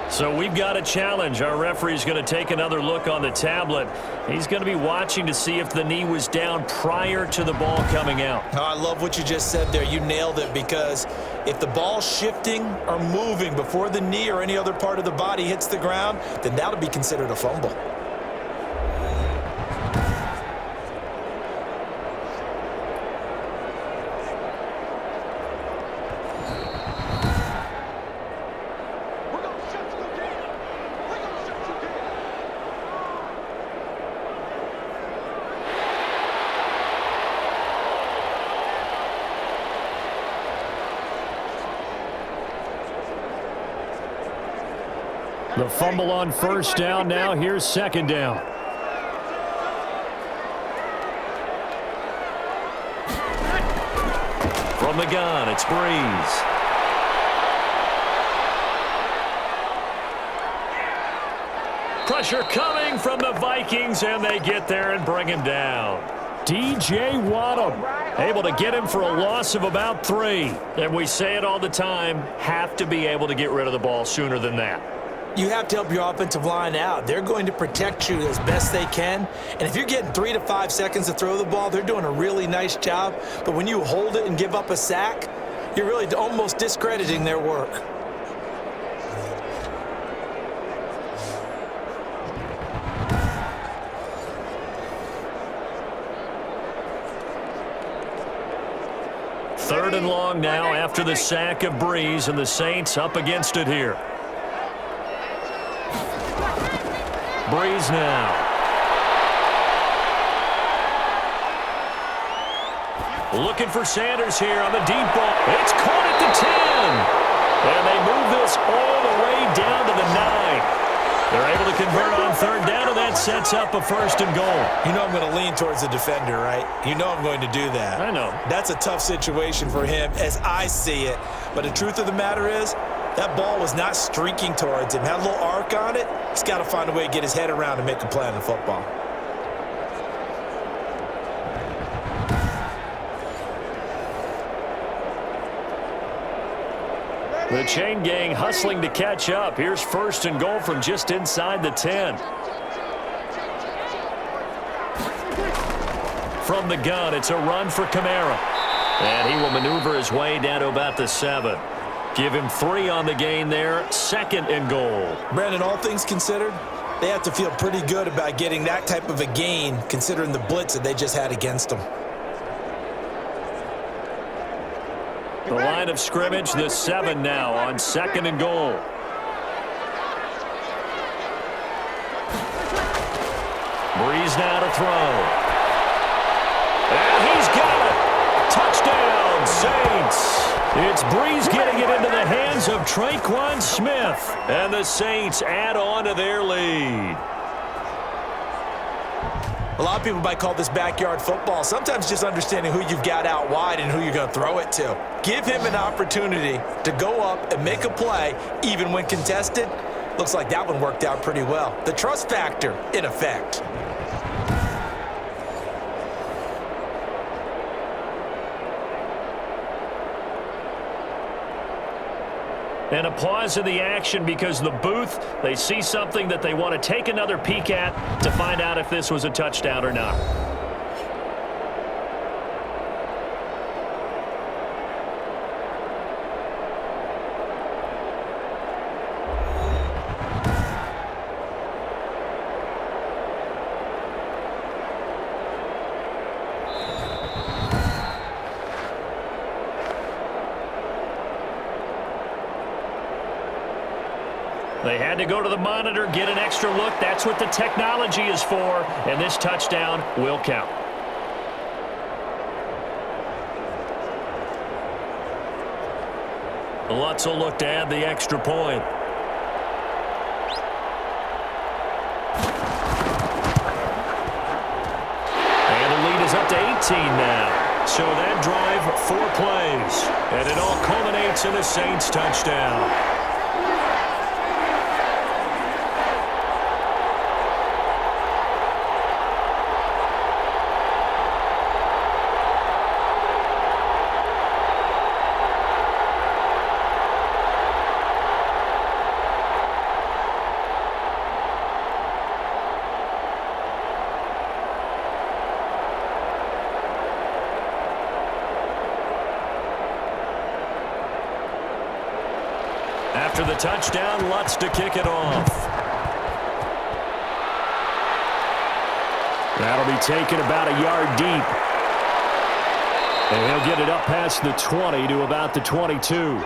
So we've got a challenge. Our referee's going to take another look on the tablet. He's going to be watching to see if the knee was down prior to the ball coming out. Oh, I love what you just said there. You nailed it, because if the ball's shifting or moving before the knee or any other part of the body hits the ground, then that'll be considered a fumble. The fumble on first down now. Here's 2nd down. From the gun, it's Breeze. Pressure coming from the Vikings, and they get there and bring him down. DJ Waddle able to get him for a loss of about 3. And we say it all the time, have to be able to get rid of the ball sooner than that. You have to help your offensive line out. They're going to protect you as best they can. And if you're getting 3 to 5 seconds to throw the ball, they're doing a really nice job. But when you hold it and give up a sack, you're really almost discrediting their work. Third and long now after the sack of Breeze, and the Saints up against it here. Breeze now. Looking for Sanders here on the deep ball. It's caught at the 10. And they move this all the way down to the 9. They're able to convert on third down, and that sets up a 1st and goal. You know I'm going to lean towards the defender, right? You know I'm going to do that. I know. That's a tough situation for him as I see it. But the truth of the matter is, that ball was not streaking towards him. Had a little arc on it. He's got to find a way to get his head around and make a play on the football. The chain gang hustling to catch up. Here's 1st and goal from just inside the 10. From the gun, it's a run for Kamara. And he will maneuver his way down to about the 7. Give him 3 on the gain there. 2nd and goal. Brandon, all things considered, they have to feel pretty good about getting that type of a gain, considering the blitz that they just had against them. The line of scrimmage, the 7 now on 2nd and goal. Breeze now to throw. And he's got it. Touchdown, Saints. It's Breeze getting it into the hands of Traquan Smith. And the Saints add on to their lead. A lot of people might call this backyard football. Sometimes just understanding who you've got out wide and who you're going to throw it to. Give him an opportunity to go up and make a play, even when contested. Looks like that one worked out pretty well. The trust factor in effect. And a pause in the action because the booth, they see something that they want to take another peek at to find out if this was a touchdown or not. They had to go to the monitor, get an extra look. That's what the technology is for, and this touchdown will count. Lutz will look to add the extra point. And the lead is up to 18 now. So that drive, 4 plays. And it all culminates in a Saints touchdown. After the touchdown, Lutz to kick it off. That'll be taken about a yard deep. And he'll get it up past the 20 to about the 22.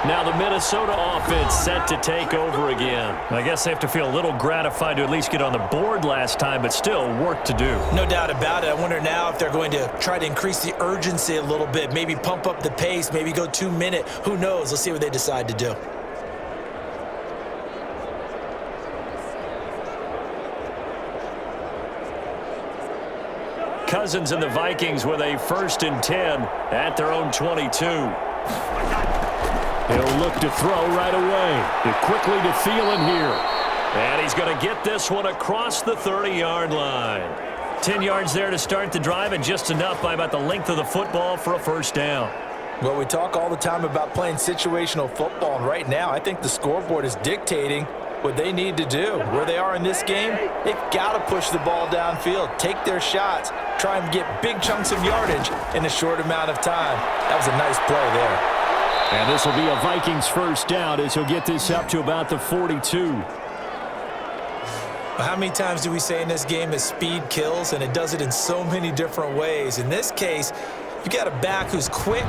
Now the Minnesota offense set to take over again. I guess they have to feel a little gratified to at least get on the board last time, but still work to do. No doubt about it. I wonder now if they're going to try to increase the urgency a little bit, maybe pump up the pace, maybe go 2-minute. Who knows? Let's see what they decide to do. Cousins and the Vikings with a 1st and 10 at their own 22. He'll look to throw right away. Quickly to Thielen here. And he's going to get this one across the 30-yard line. 10 yards there to start the drive, and just enough by about the length of the football for a 1st down. Well, we talk all the time about playing situational football, and right now I think the scoreboard is dictating what they need to do. Where they are in this game, they've got to push the ball downfield, take their shots, try and get big chunks of yardage in a short amount of time. That was a nice play there. And this will be a Vikings 1st down as he'll get this up to about the 42. How many times do we say in this game that speed kills, and it does it in so many different ways? In this case, you got a back who's quick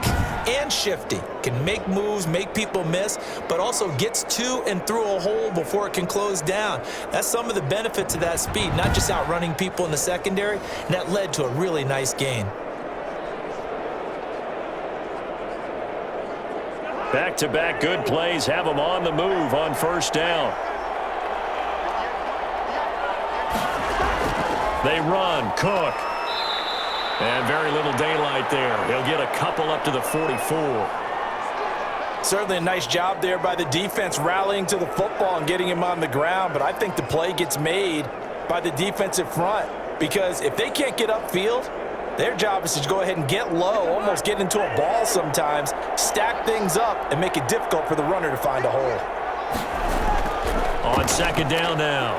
and shifty, can make moves, make people miss, but also gets to and through a hole before it can close down. That's some of the benefits of that speed, not just outrunning people in the secondary, and that led to a really nice gain. Back-to-back good plays have them on the move on 1st down. They run, Cook. And very little daylight there. He'll get a couple up to the 44. Certainly a nice job there by the defense rallying to the football and getting him on the ground, but I think the play gets made by the defensive front because if they can't get upfield, their job is to go ahead and get low, almost get into a ball sometimes, stack things up, and make it difficult for the runner to find a hole. On 2nd down now,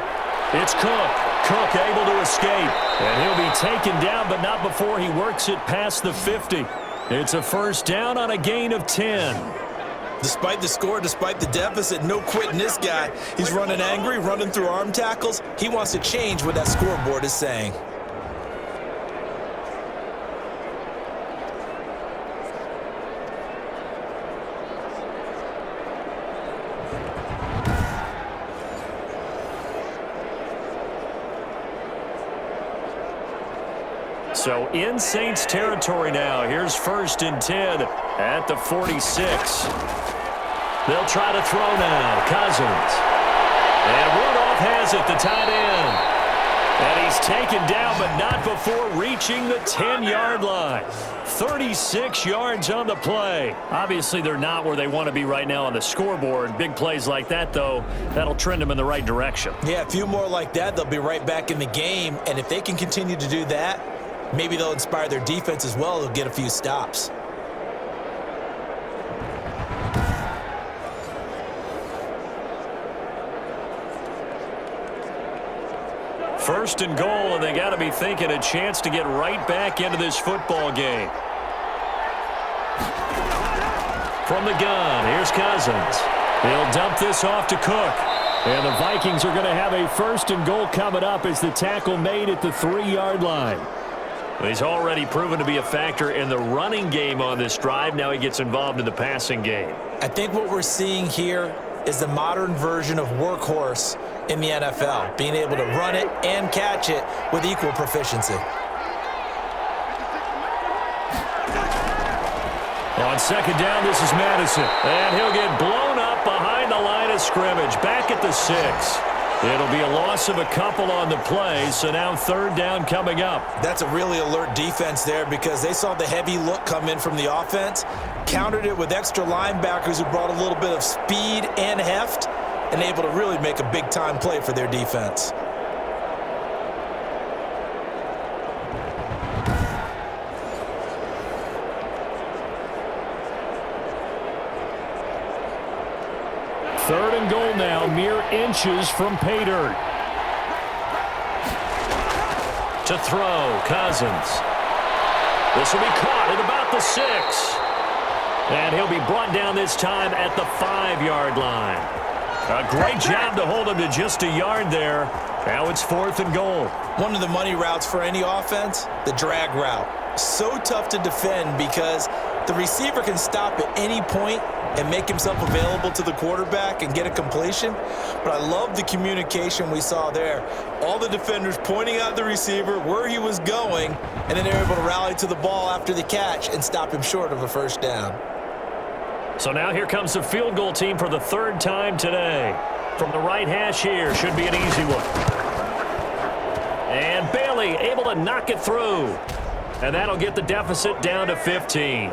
it's Cook. Cook able to escape, and he'll be taken down, but not before he works it past the 50. It's a 1st down on a gain of 10. Despite the score, despite the deficit, no quitting this guy. He's running angry, running through arm tackles. He wants to change what that scoreboard is saying. So in Saints territory now. Here's 1st and 10 at the 46. They'll try to throw now. Cousins. And Rudolph has it, the tight end. And he's taken down, but not before reaching the 10-yard line. 36 yards on the play. Obviously, they're not where they want to be right now on the scoreboard. Big plays like that, though, that'll trend them in the right direction. Yeah, a few more like that, they'll be right back in the game. And if they can continue to do that, maybe they'll inspire their defense as well. They'll get a few stops. First and goal, and they got to be thinking a chance to get right back into this football game. From the gun, here's Cousins. He'll dump this off to Cook. And the Vikings are going to have a 1st and goal coming up as the tackle made at the 3-yard line. He's already proven to be a factor in the running game on this drive. Now he gets involved in the passing game. I think what we're seeing here is the modern version of workhorse in the NFL, being able to run it and catch it with equal proficiency. On 2nd down, this is Madison. And he'll get blown up behind the line of scrimmage, back at the 6. It'll be a loss of a couple on the play, so now 3rd down coming up. That's a really alert defense there because they saw the heavy look come in from the offense, countered it with extra linebackers who brought a little bit of speed and heft, and able to really make a big-time play for their defense. Third and goal now, mere inches from pay dirt. To throw, Cousins. This will be caught at about the 6. And he'll be brought down this time at the 5-yard line. A great job to hold him to just a yard there. Now it's 4th and goal. One of the money routes for any offense, the drag route. So tough to defend because the receiver can stop at any point and make himself available to the quarterback and get a completion. But I love the communication we saw there. All the defenders pointing out the receiver, where he was going, and then they're able to rally to the ball after the catch and stop him short of a 1st down. So now here comes the field goal team for the 3rd time today. From the right hash here, should be an easy one. And Bailey able to knock it through. And that'll get the deficit down to 15.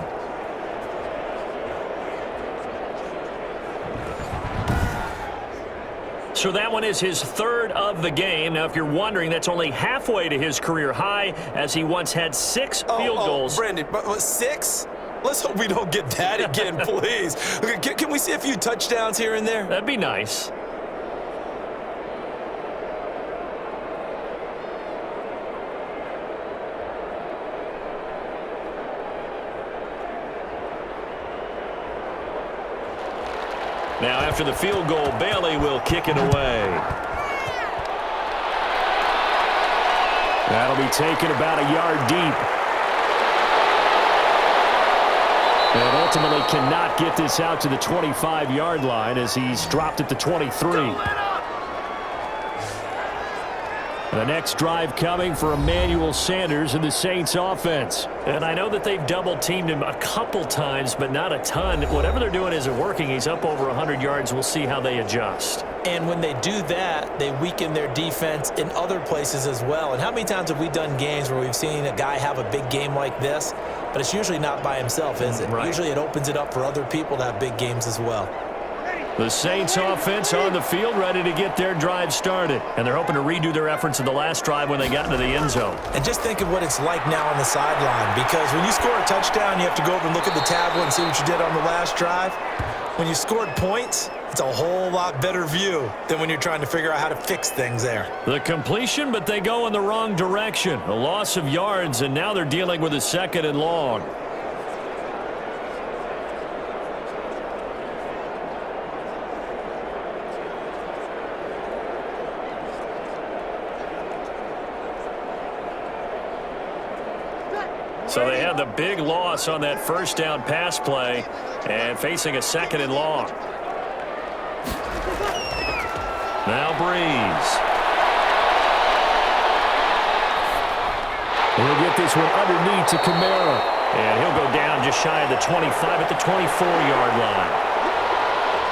So that one is his 3rd of the game. Now, if you're wondering, that's only halfway to his career high, as he once had 6 field goals. Brandon, but 6? Let's hope we don't get that again, please. Okay, can we see a few touchdowns here and there? That'd be nice. Now, after the field goal, Bailey will kick it away. That'll be taken about a yard deep. And ultimately cannot get this out to the 25-yard line as he's dropped at the 23. The next drive coming for Emmanuel Sanders and the Saints offense. And I know that they've double-teamed him a couple times, but not a ton. Whatever they're doing isn't working. He's up over 100 yards. We'll see how they adjust. And when they do that, they weaken their defense in other places as well. And how many times have we done games where we've seen a guy have a big game like this, but it's usually not by himself, is it? Right. Usually it opens it up for other people to have big games as well. The Saints offense on the field, ready to get their drive started. And they're hoping to redo their efforts in the last drive when they got into the end zone. And just think of what it's like now on the sideline, because when you score a touchdown, you have to go over and look at the tablet and see what you did on the last drive. When you scored points, it's a whole lot better view than when you're trying to figure out how to fix things there. The completion, but they go in the wrong direction. A loss of yards, and now they're dealing with a 2nd and long. So they had the big loss on that 1st down pass play and facing a 2nd and long. Now Breeze. And he'll get this one underneath to Kamara. And he'll go down just shy of the 25 at the 24-yard line.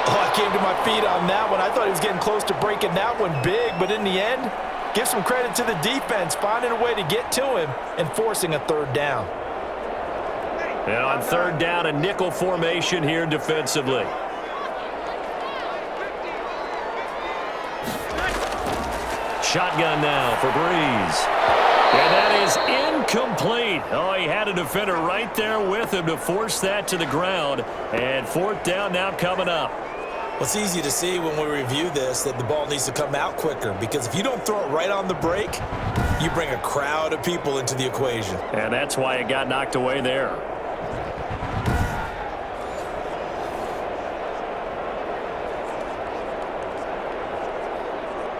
Oh, I came to my feet on that one. I thought he was getting close to breaking that one big, but in the end, give some credit to the defense, finding a way to get to him and forcing a third down. And on third down, a nickel formation here defensively. Shotgun now for Breeze. And that is incomplete. Oh, he had a defender right there with him to force that to the ground. And fourth down now coming up. Well, it's easy to see when we review this that the ball needs to come out quicker, because if you don't throw it right on the break, you bring a crowd of people into the equation. And that's why it got knocked away there.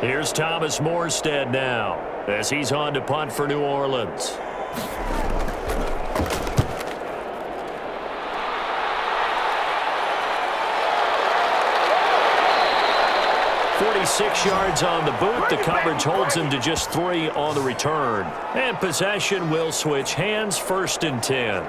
Here's Thomas Morstead now as he's on to punt for New Orleans. 46 yards on the boot. The coverage holds him to just 3 on the return. And possession will switch hands, 1st and 10.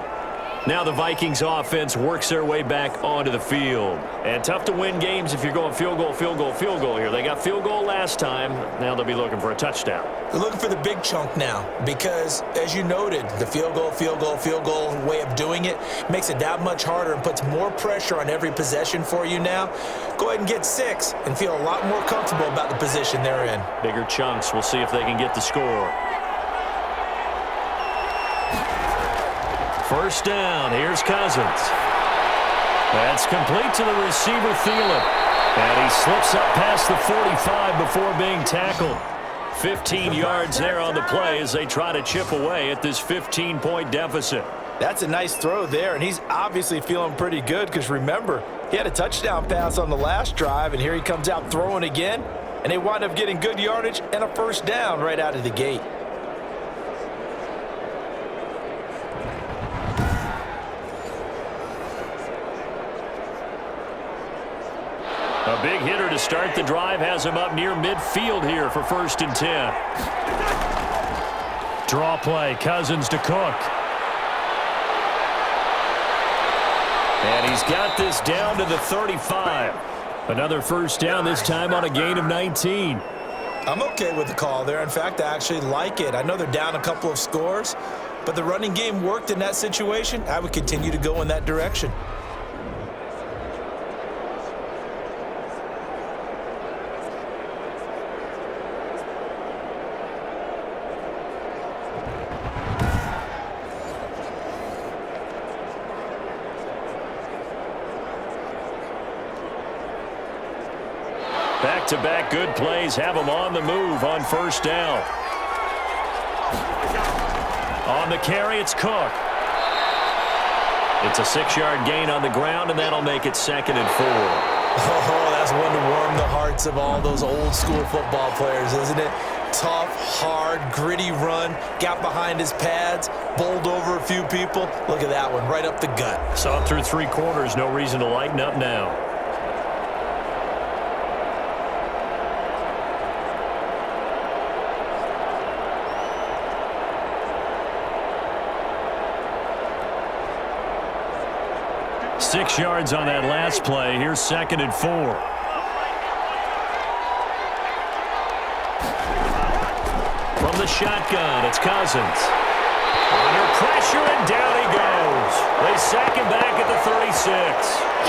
Now the Vikings offense works their way back onto the field. And tough to win games if you're going field goal, field goal, field goal here. They got field goal last time. Now they'll be looking for a touchdown. They're looking for the big chunk now because, as you noted, the field goal way of doing it makes it that much harder and puts more pressure on every possession for you now. Go ahead and get 6 and feel a lot more comfortable about the position they're in. Bigger chunks. We'll see if they can get the score. First down, here's Cousins. That's complete to the receiver, Thielen. And he slips up past the 45 before being tackled. 15 yards there on the play as they try to chip away at this 15-point deficit. That's a nice throw there, and he's obviously feeling pretty good because, remember, he had a touchdown pass on the last drive, and here he comes out throwing again, and they wind up getting good yardage and a first down right out of the gate. A big hitter to start the drive has him up near midfield here for 1st and 10. Draw play, Cousins to Cook. And he's got this down to the 35. Another first down, this time on a gain of 19. I'm okay with the call there. In fact, I actually like it. I know they're down a couple of scores, but the running game worked in that situation. I would continue to go in that direction. Back-to-back good plays have him on the move on first down. On the carry, it's Cook. It's a 6-yard gain on the ground, and that'll make it 2nd and 4. Oh, that's one to warm the hearts of all those old-school football players, isn't it? Tough, hard, gritty run, got behind his pads, bowled over a few people. Look at that one, right up the gut. Saw it through 3 quarters, no reason to lighten up now. Six yards on that last play. Here's 2nd and 4. From the shotgun, it's Cousins. Under pressure, and down he goes. They sack him back at the 36.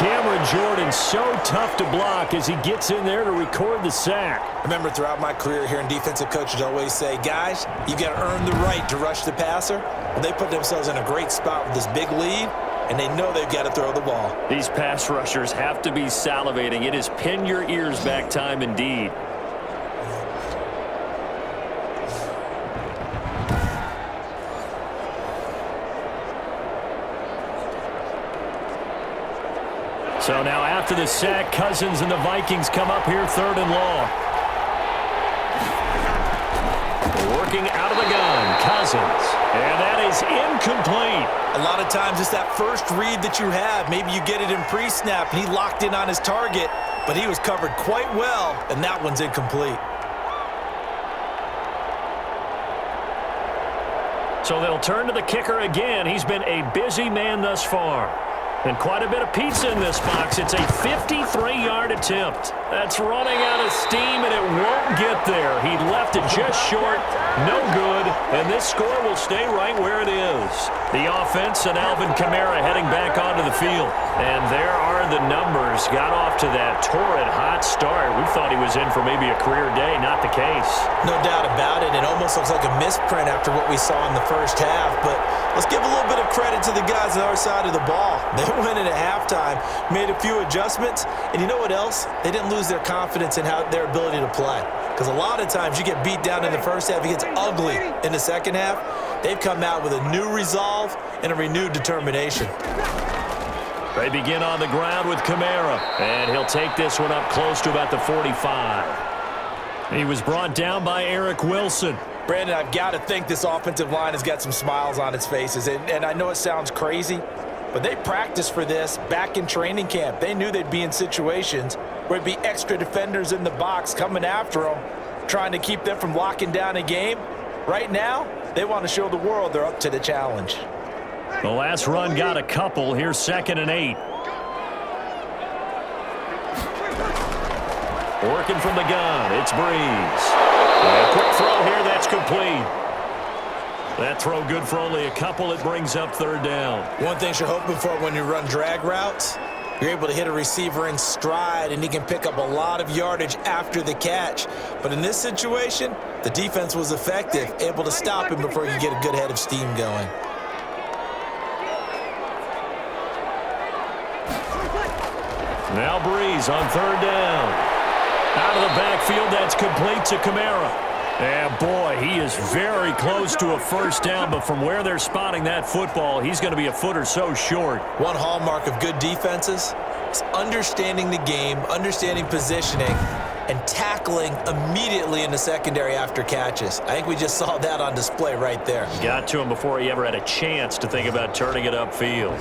Cameron Jordan so tough to block as he gets in there to record the sack. Remember, throughout my career here in defensive coaches always say, guys, you've got to earn the right to rush the passer. Well, they put themselves in a great spot with this big lead, and they know they've got to throw the ball. These pass rushers have to be salivating. It is pin your ears back time indeed. So now after the sack, Cousins and the Vikings come up here 3rd and long. Working out of the gun, Cousins. And that is incomplete. A lot of times it's that first read that you have. Maybe you get it in pre-snap, and he locked in on his target, but he was covered quite well, and that one's incomplete. So they'll turn to the kicker again. He's been a busy man thus far. And quite a bit of pizza in this box. It's a 53-yard attempt. That's running out of steam, and it won't get there. He left it just short. No good. And this score will stay right where it is. The offense and Alvin Kamara heading back onto the field. And there are the numbers. Got off to that torrid hot start. We thought he was in for maybe a career day. Not the case. No doubt about it. It almost looks like a misprint after what we saw in the first half. But let's give a little bit of credit to the guys on our side of the ball. They went in at halftime, made a few adjustments, and you know what else? They didn't lose their confidence in their ability to play. Because a lot of times you get beat down in the first half, it gets ugly in the second half. They've come out with a new resolve and a renewed determination. They begin on the ground with Kamara, and he'll take this one up close to about the 45. He was brought down by Eric Wilson. Brandon, I've got to think this offensive line has got some smiles on its faces. And I know it sounds crazy, but they practiced for this back in training camp. They knew they'd be in situations where there'd be extra defenders in the box coming after them, trying to keep them from locking down a game. Right now, they want to show the world they're up to the challenge. The last run got a couple. Here's 2nd and 8. Working from the gun, it's Breeze. And a quick throw here, that's complete. That throw good for only a couple. It brings up 3rd down. One thing you're hoping for when you run drag routes, you're able to hit a receiver in stride, and he can pick up a lot of yardage after the catch. But in this situation, the defense was effective, able to stop him before you get a good head of steam going. Now Breeze on 3rd down. Out of the backfield, that's complete to Kamara. And boy, he is very close to a 1st down, but from where they're spotting that football, he's going to be a foot or so short. One hallmark of good defenses is understanding the game, understanding positioning, and tackling immediately in the secondary after catches. I think we just saw that on display right there. Got to him before he ever had a chance to think about turning it upfield.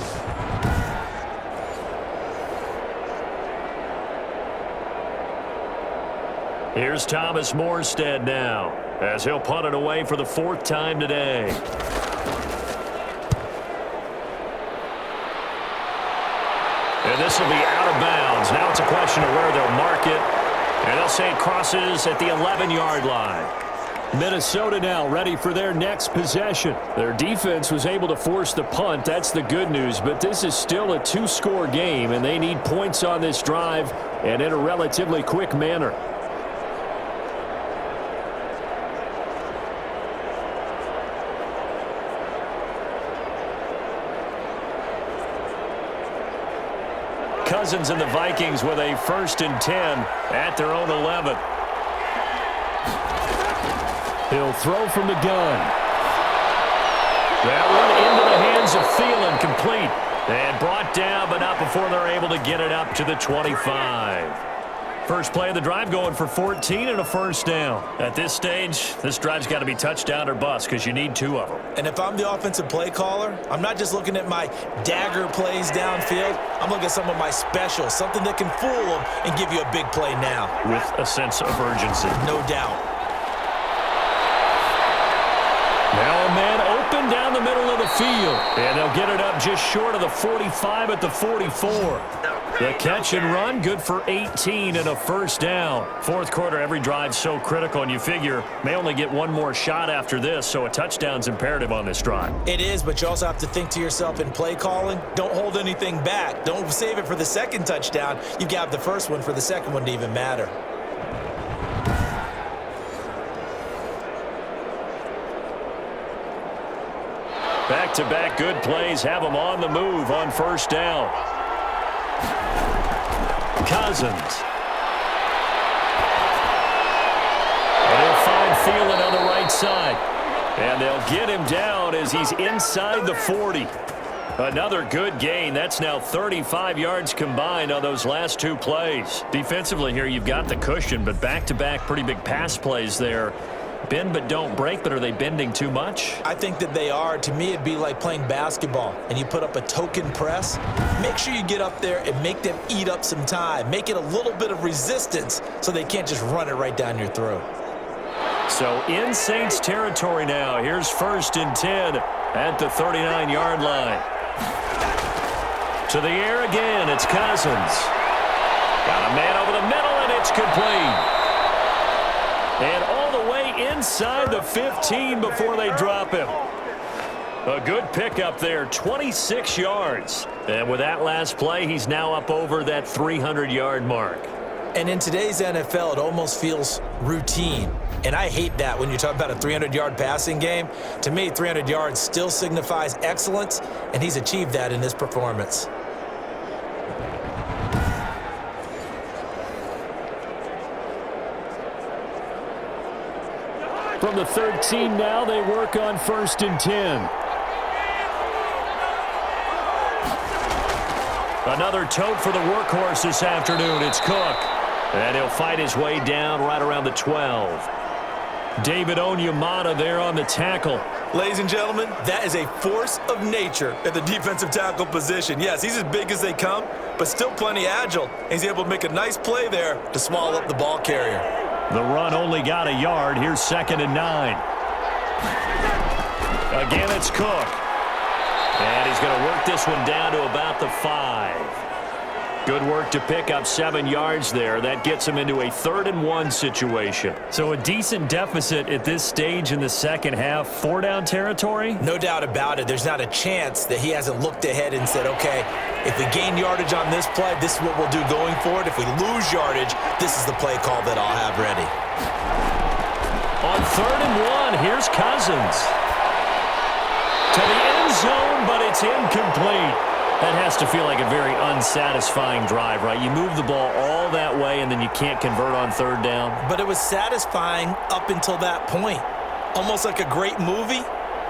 Here's Thomas Morstead now, as he'll punt it away for the 4th time today. And this will be out of bounds. Now it's a question of where they'll mark it. And they'll say it crosses at the 11-yard line. Minnesota now ready for their next possession. Their defense was able to force the punt. That's the good news. But this is still a 2-score game, and they need points on this drive and in a relatively quick manner. Cousins and the Vikings with a 1st and 10 at their own 11. He'll throw from the gun. That one into the hands of Thielen, complete. And brought down, but not before they're able to get it up to the 25. First play of the drive going for 14 and a 1st down. At this stage, this drive's got to be touchdown or bust because you need 2 of them. And if I'm the offensive play caller, I'm not just looking at my dagger plays downfield. I'm looking at some of my specials, something that can fool them and give you a big play now. With a sense of urgency. No doubt. Now a man open down the middle of the field. And they'll get it up just short of the 45 at the 44. The catch and run, good for 18 and a 1st down. 4th quarter, every drive so critical, and you figure may only get one more shot after this, so a touchdown's imperative on this drive. It is, but you also have to think to yourself in play calling, don't hold anything back. Don't save it for the 2nd touchdown. You've got the 1st one for the 2nd one to even matter. Back-to-back good plays have them on the move on 1st down. Cousins. And he'll find Thielen on the right side. And they'll get him down as he's inside the 40. Another good gain. That's now 35 yards combined on those last 2 plays. Defensively here, you've got the cushion, but back-to-back pretty big pass plays there. Bend but don't break, but are they bending too much? I think that they are. To me, it'd be like playing basketball, and you put up a token press. Make sure you get up there and make them eat up some time. Make it a little bit of resistance so they can't just run it right down your throat. So in Saints territory now. Here's 1st and 10 at the 39-yard line. To the air again. It's Cousins. Got a man over the middle, and it's complete. And all the way inside the 15 before they drop him. A good pickup there, 26 yards. And with that last play, he's now up over that 300-yard mark. And in today's NFL, it almost feels routine. And I hate that when you talk about a 300-yard passing game. To me, 300 yards still signifies excellence, and he's achieved that in this performance. From the 13 now, they work on 1st and 10. Another tote for the workhorse this afternoon. It's Cook. And he'll fight his way down right around the 12. David Onyemata there on the tackle. Ladies and gentlemen, that is a force of nature at the defensive tackle position. Yes, he's as big as they come, but still plenty agile. He's able to make a nice play there to swallow up the ball carrier. The run only got a yard. Here's 2nd and 9. Again, it's Cook. And he's going to work this one down to about the 5. Good work to pick up 7 yards there. That gets him into a 3rd and 1 situation. So a decent deficit at this stage in the second half. 4-down territory? No doubt about it. There's not a chance that he hasn't looked ahead and said, okay, if we gain yardage on this play, this is what we'll do going forward. If we lose yardage, this is the play call that I'll have ready. On 3rd and 1, here's Cousins. To the end zone, but it's incomplete. That has to feel like a very unsatisfying drive, right? You move the ball all that way, and then you can't convert on 3rd down. But it was satisfying up until that point. Almost like a great movie,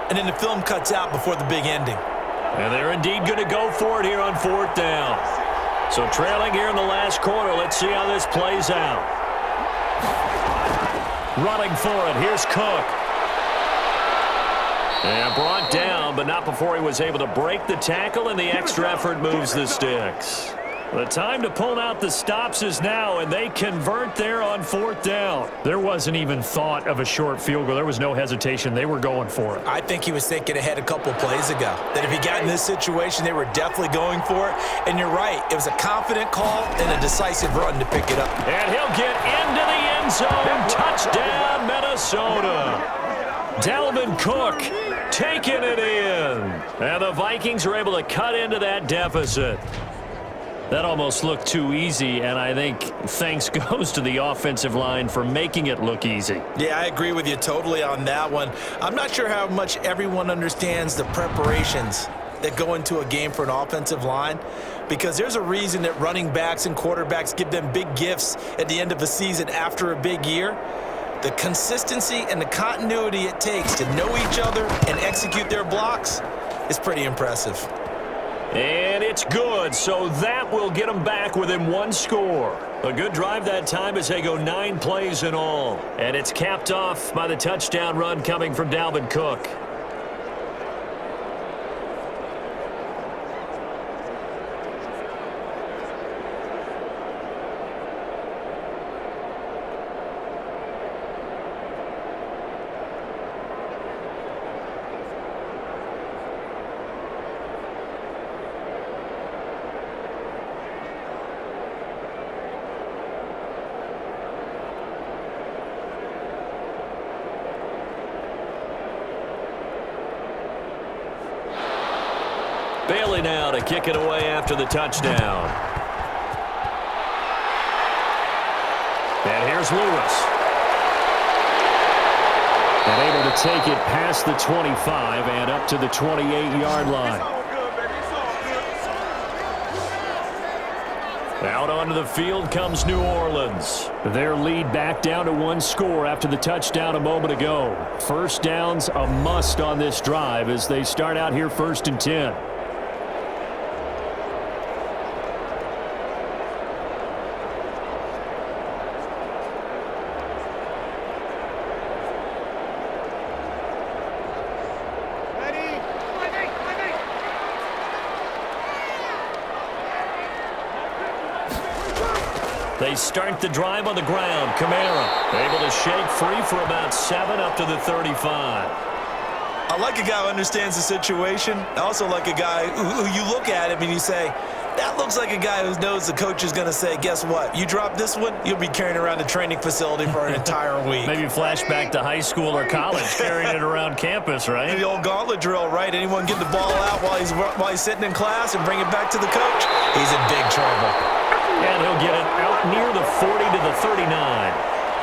and then the film cuts out before the big ending. And they're indeed going to go for it here on 4th down. So trailing here in the last quarter, let's see how this plays out. Running for it, here's Cook. And brought down, but not before he was able to break the tackle, and the extra effort moves the sticks. The time to pull out the stops is now, and they convert there on 4th down. There wasn't even thought of a short field goal. There was no hesitation. They were going for it. I think he was thinking ahead a couple plays ago, that if he got in this situation, they were definitely going for it. And you're right, it was a confident call and a decisive run to pick it up. And he'll get into the end zone. Touchdown, Minnesota. Dalvin Cook taking it in. And the Vikings are able to cut into that deficit. That almost looked too easy, and I think thanks goes to the offensive line for making it look easy. Yeah, I agree with you totally on that one. I'm not sure how much everyone understands the preparations that go into a game for an offensive line, because there's a reason that running backs and quarterbacks give them big gifts at the end of the season after a big year. The consistency and the continuity it takes to know each other and execute their blocks is pretty impressive. And it's good, so that will get them back within 1 score. A good drive that time as they go 9 plays in all. And it's capped off by the touchdown run coming from Dalvin Cook. Bailey now to kick it away after the touchdown. And here's Lewis. And able to take it past the 25 and up to the 28-yard line. Out onto the field comes New Orleans. Their lead back down to 1 score after the touchdown a moment ago. 1st down's a must on this drive as they start out here 1st and 10. They They start the drive on the ground. Kamara able to shake free for about 7 up to the 35. I like a guy who understands the situation. I also like a guy who you look at him and you say, that looks like a guy who knows the coach is going to say, guess what? You drop this one, you'll be carrying around the training facility for an entire week. Maybe flashback to high school or college, carrying it around campus, right? The old gauntlet drill, right? Anyone get the ball out while he's sitting in class and bring it back to the coach? He's in big trouble. And he'll get it out near the 40 to the 39.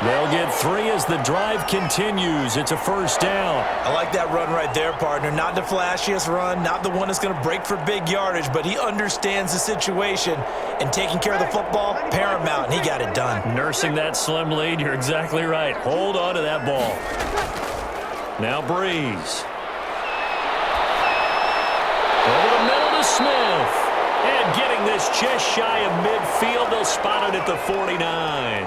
They'll get 3 as the drive continues. It's a first down. I like that run right there, partner. Not the flashiest run, not the one that's going to break for big yardage, but he understands the situation, and taking care of the football, paramount, and he got it done. Nursing that slim lead, you're exactly right. Hold on to that ball. Now Breeze. Over the middle to Smith. And getting this just shy of midfield, they'll spot it at the 49.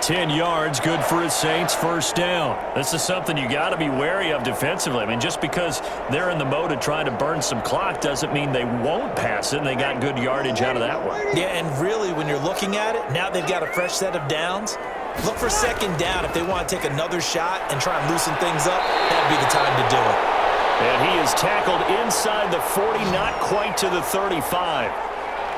10 yards, good for his Saints, first down. This is something you got to be wary of defensively. I mean, just because they're in the mode of trying to burn some clock doesn't mean they won't pass it, and they got good yardage out of that one. Yeah, and really, when you're looking at it, now they've got a fresh set of downs. Look for second down if they want to take another shot and try and loosen things up. That'd be the time to do it. And he is tackled inside the 40, not quite to the 35.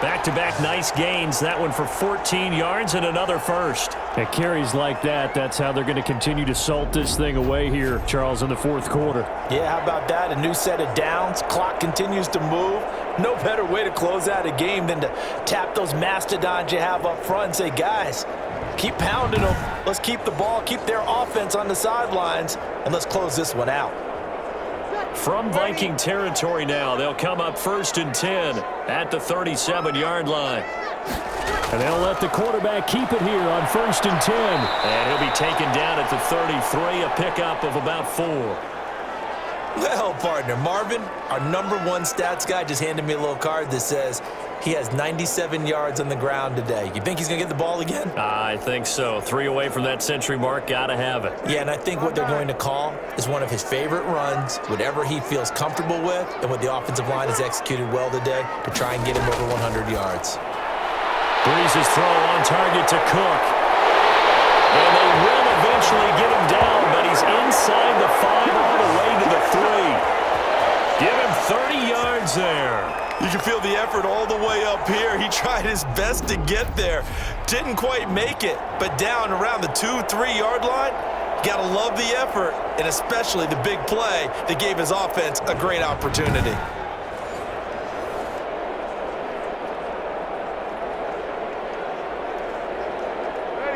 Back-to-back nice gains. That one for 14 yards and another first. At carries like that, that's how they're going to continue to salt this thing away here, Charles, in the fourth quarter. Yeah, how about that? A new set of downs. Clock continues to move. No better way to close out a game than to tap those mastodons you have up front and say, guys, keep pounding them. Let's keep the ball, keep their offense on the sidelines, and let's close this one out. From Viking territory now, they'll come up 1st and 10 at the 37-yard line. And they'll let the quarterback keep it here on 1st and 10. And he'll be taken down at the 33, a pickup of about 4. Well, partner, Marvin, our #1 stats guy, just handed me a little card that says he has 97 yards on the ground today. You think he's going to get the ball again? I think so. 3 away from that century mark. Got to have it. Yeah, and I think what they're going to call is one of his favorite runs, whatever he feels comfortable with, and what the offensive line has executed well today to try and get him over 100 yards. Breeze's throw on target to Cook. And they will eventually get him down, but he's inside the 5 all the way to the 3. Give him 30 yards there. You can feel the effort all the way up here. He tried his best to get there. Didn't quite make it, but down around the 2-3 yard line, gotta love the effort, and especially the big play that gave his offense a great opportunity.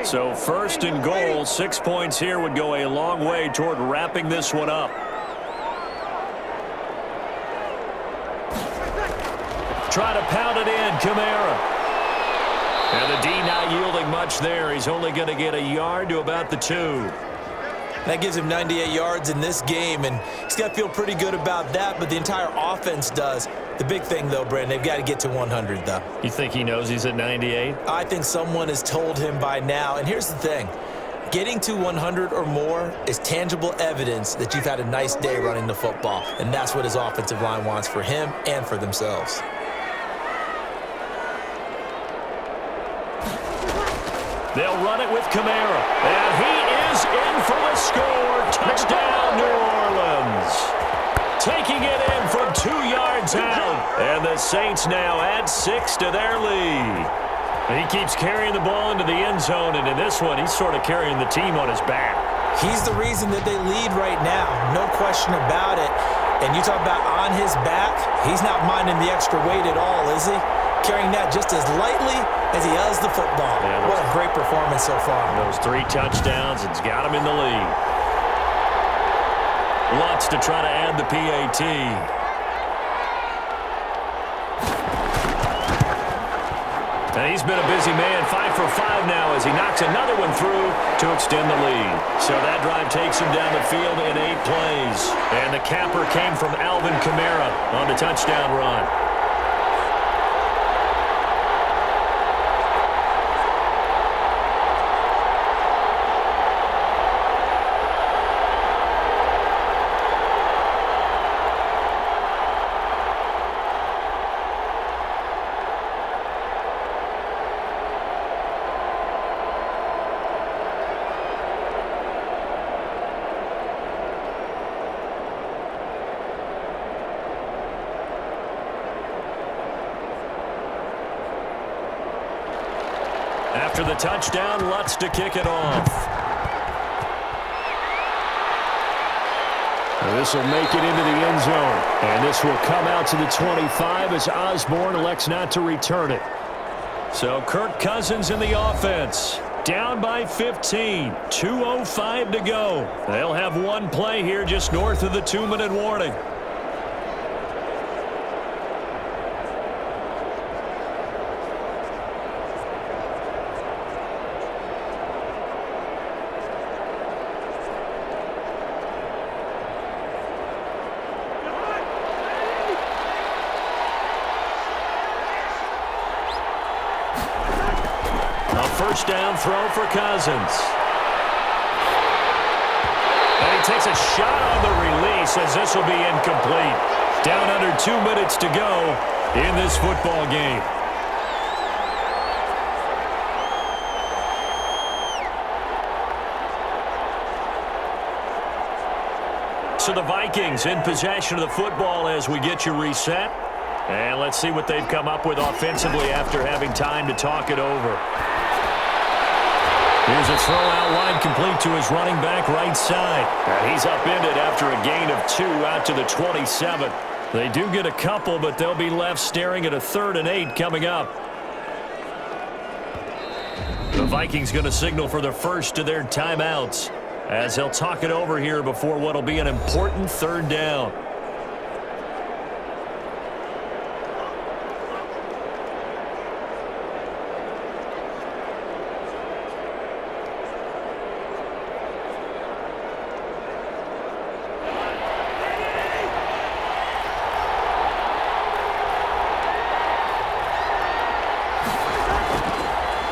So 1st and goal, 6 points here would go a long way toward wrapping this one up. Try to pound it in, Kamara. And the D not yielding much there. He's only going to get a yard to about the 2. That gives him 98 yards in this game, and he's got to feel pretty good about that, but the entire offense does. The big thing, though, Brandon, they've got to get to 100, though. You think he knows he's at 98? I think someone has told him by now, and here's the thing. Getting to 100 or more is tangible evidence that you've had a nice day running the football, and that's what his offensive line wants for him and for themselves. They'll run it with Kamara. And he is in for the score. Touchdown, New Orleans. Taking it in from 2 yards out. And the Saints now add 6 to their lead. And he keeps carrying the ball into the end zone. And in this one, he's sort of carrying the team on his back. He's the reason that they lead right now. No question about it. And you talk about on his back, he's not minding the extra weight at all, is he? Carrying that just as lightly as he does the football. Yeah, what a great performance so far. Those 3 touchdowns, it's got him in the lead. Lutz to try to add the PAT. And he's been a busy man, 5 for 5 now as he knocks another one through to extend the lead. So that drive takes him down the field in 8 plays. And the capper came from Alvin Kamara on the touchdown run. After the touchdown, Lutz to kick it off. This will make it into the end zone. And this will come out to the 25 as Osborne elects not to return it. So Kirk Cousins in the offense. Down by 15. 2:05 to go. They'll have one play here just north of the 2-minute warning. First down throw for Cousins. And he takes a shot on the release as this will be incomplete. Down under 2 minutes to go in this football game. So the Vikings in possession of the football as we get you reset. And let's see what they've come up with offensively after having time to talk it over. Here's a throw out wide complete to his running back right side. And he's upended after a gain of 2 out to the 27. They do get a couple, but they'll be left staring at a 3rd and 8 coming up. The Vikings going to signal for the first of their timeouts as they'll talk it over here before what will be an important 3rd down.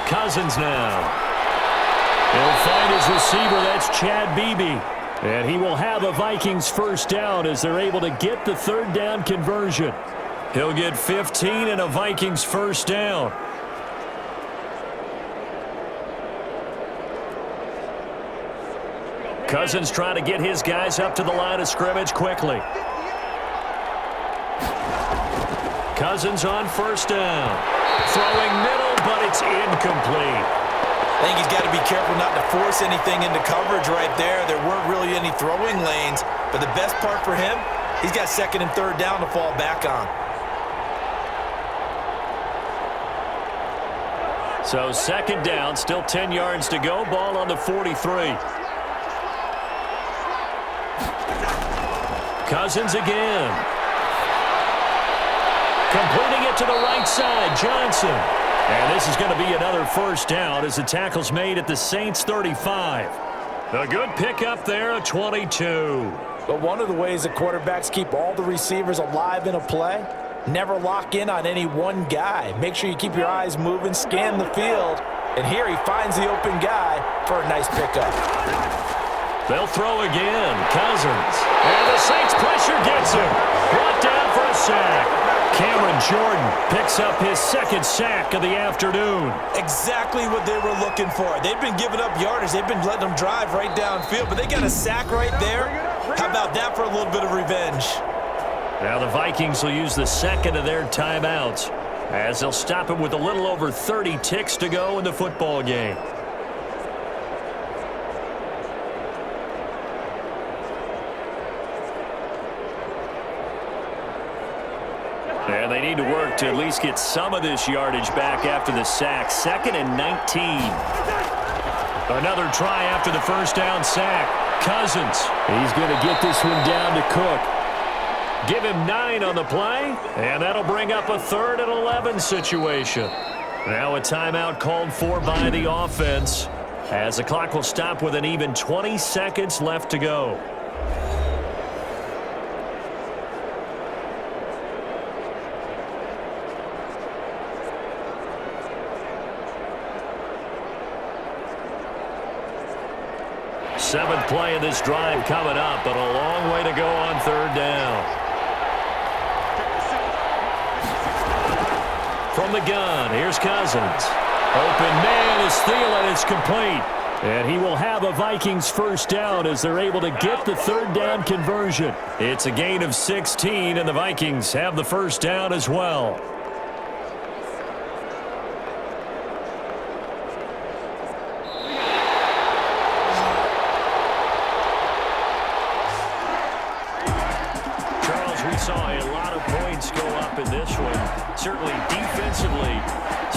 Cousins now. He'll find his receiver. That's Chad Beebe. And he will have a Vikings first down as they're able to get the 3rd down conversion. He'll get 15 and a Vikings first down. Cousins trying to get his guys up to the line of scrimmage quickly. Cousins on first down. Throwing middle, but it's incomplete. I think he's got to be careful not to force anything into coverage right there. There weren't really any throwing lanes, but the best part for him, he's got 2nd and 3rd down to fall back on. So 2nd down, still 10 yards to go. Ball on the 43. Cousins again. Completing it to the right side, Johnson. And this is going to be another first down as the tackle's made at the Saints 35. A good pickup there, a 22. But one of the ways that quarterbacks keep all the receivers alive in a play, never lock in on any one guy. Make sure you keep your eyes moving, scan the field. And here he finds the open guy for a nice pickup. They'll throw again, Cousins. And the Saints pressure gets him. Brought down for a sack. Cameron Jordan picks up his 2nd sack of the afternoon. Exactly what they were looking for. They've been giving up yardage. They've been letting them drive right downfield, but they got a sack right there. How about that for a little bit of revenge? Now the Vikings will use the 2nd of their timeouts as they'll stop it with a little over 30 ticks to go in the football game. And they need to work to at least get some of this yardage back after the sack. 2nd and 19. Another try after the first down sack. Cousins. He's going to get this one down to Cook. Give him 9 on the play, and that'll bring up a 3rd and 11 situation. Now a timeout called for by the offense as the clock will stop with an even 20 seconds left to go. Seventh play of this drive coming up, but a long way to go on 3rd down. From the gun, here's Cousins. Open man is Thielen. It's complete. And he will have a Vikings first down as they're able to get the 3rd down conversion. It's a gain of 16, and the Vikings have the first down as well. we saw a lot of points go up in this one. Certainly defensively,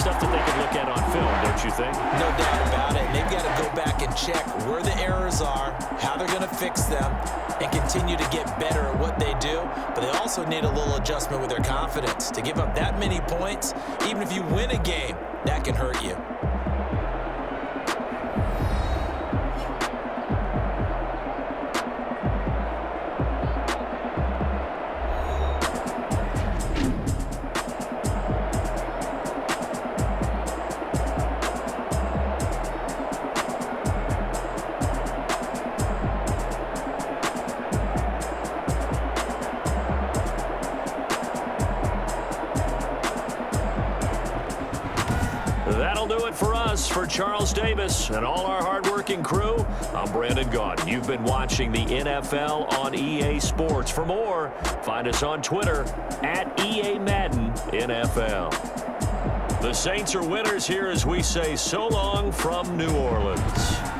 stuff that they can look at on film, don't you think? No doubt about it. They've got to go back and check where the errors are, how they're going to fix them, and continue to get better at what they do. But they also need a little adjustment with their confidence. To give up that many points, even if you win a game, that can hurt you. That'll do it for us. For Charles Davis and all our hardworking crew, I'm Brandon Gaudin. You've been watching the NFL on EA Sports. For more, find us on Twitter at EA Madden NFL. The Saints are winners here as we say so long from New Orleans.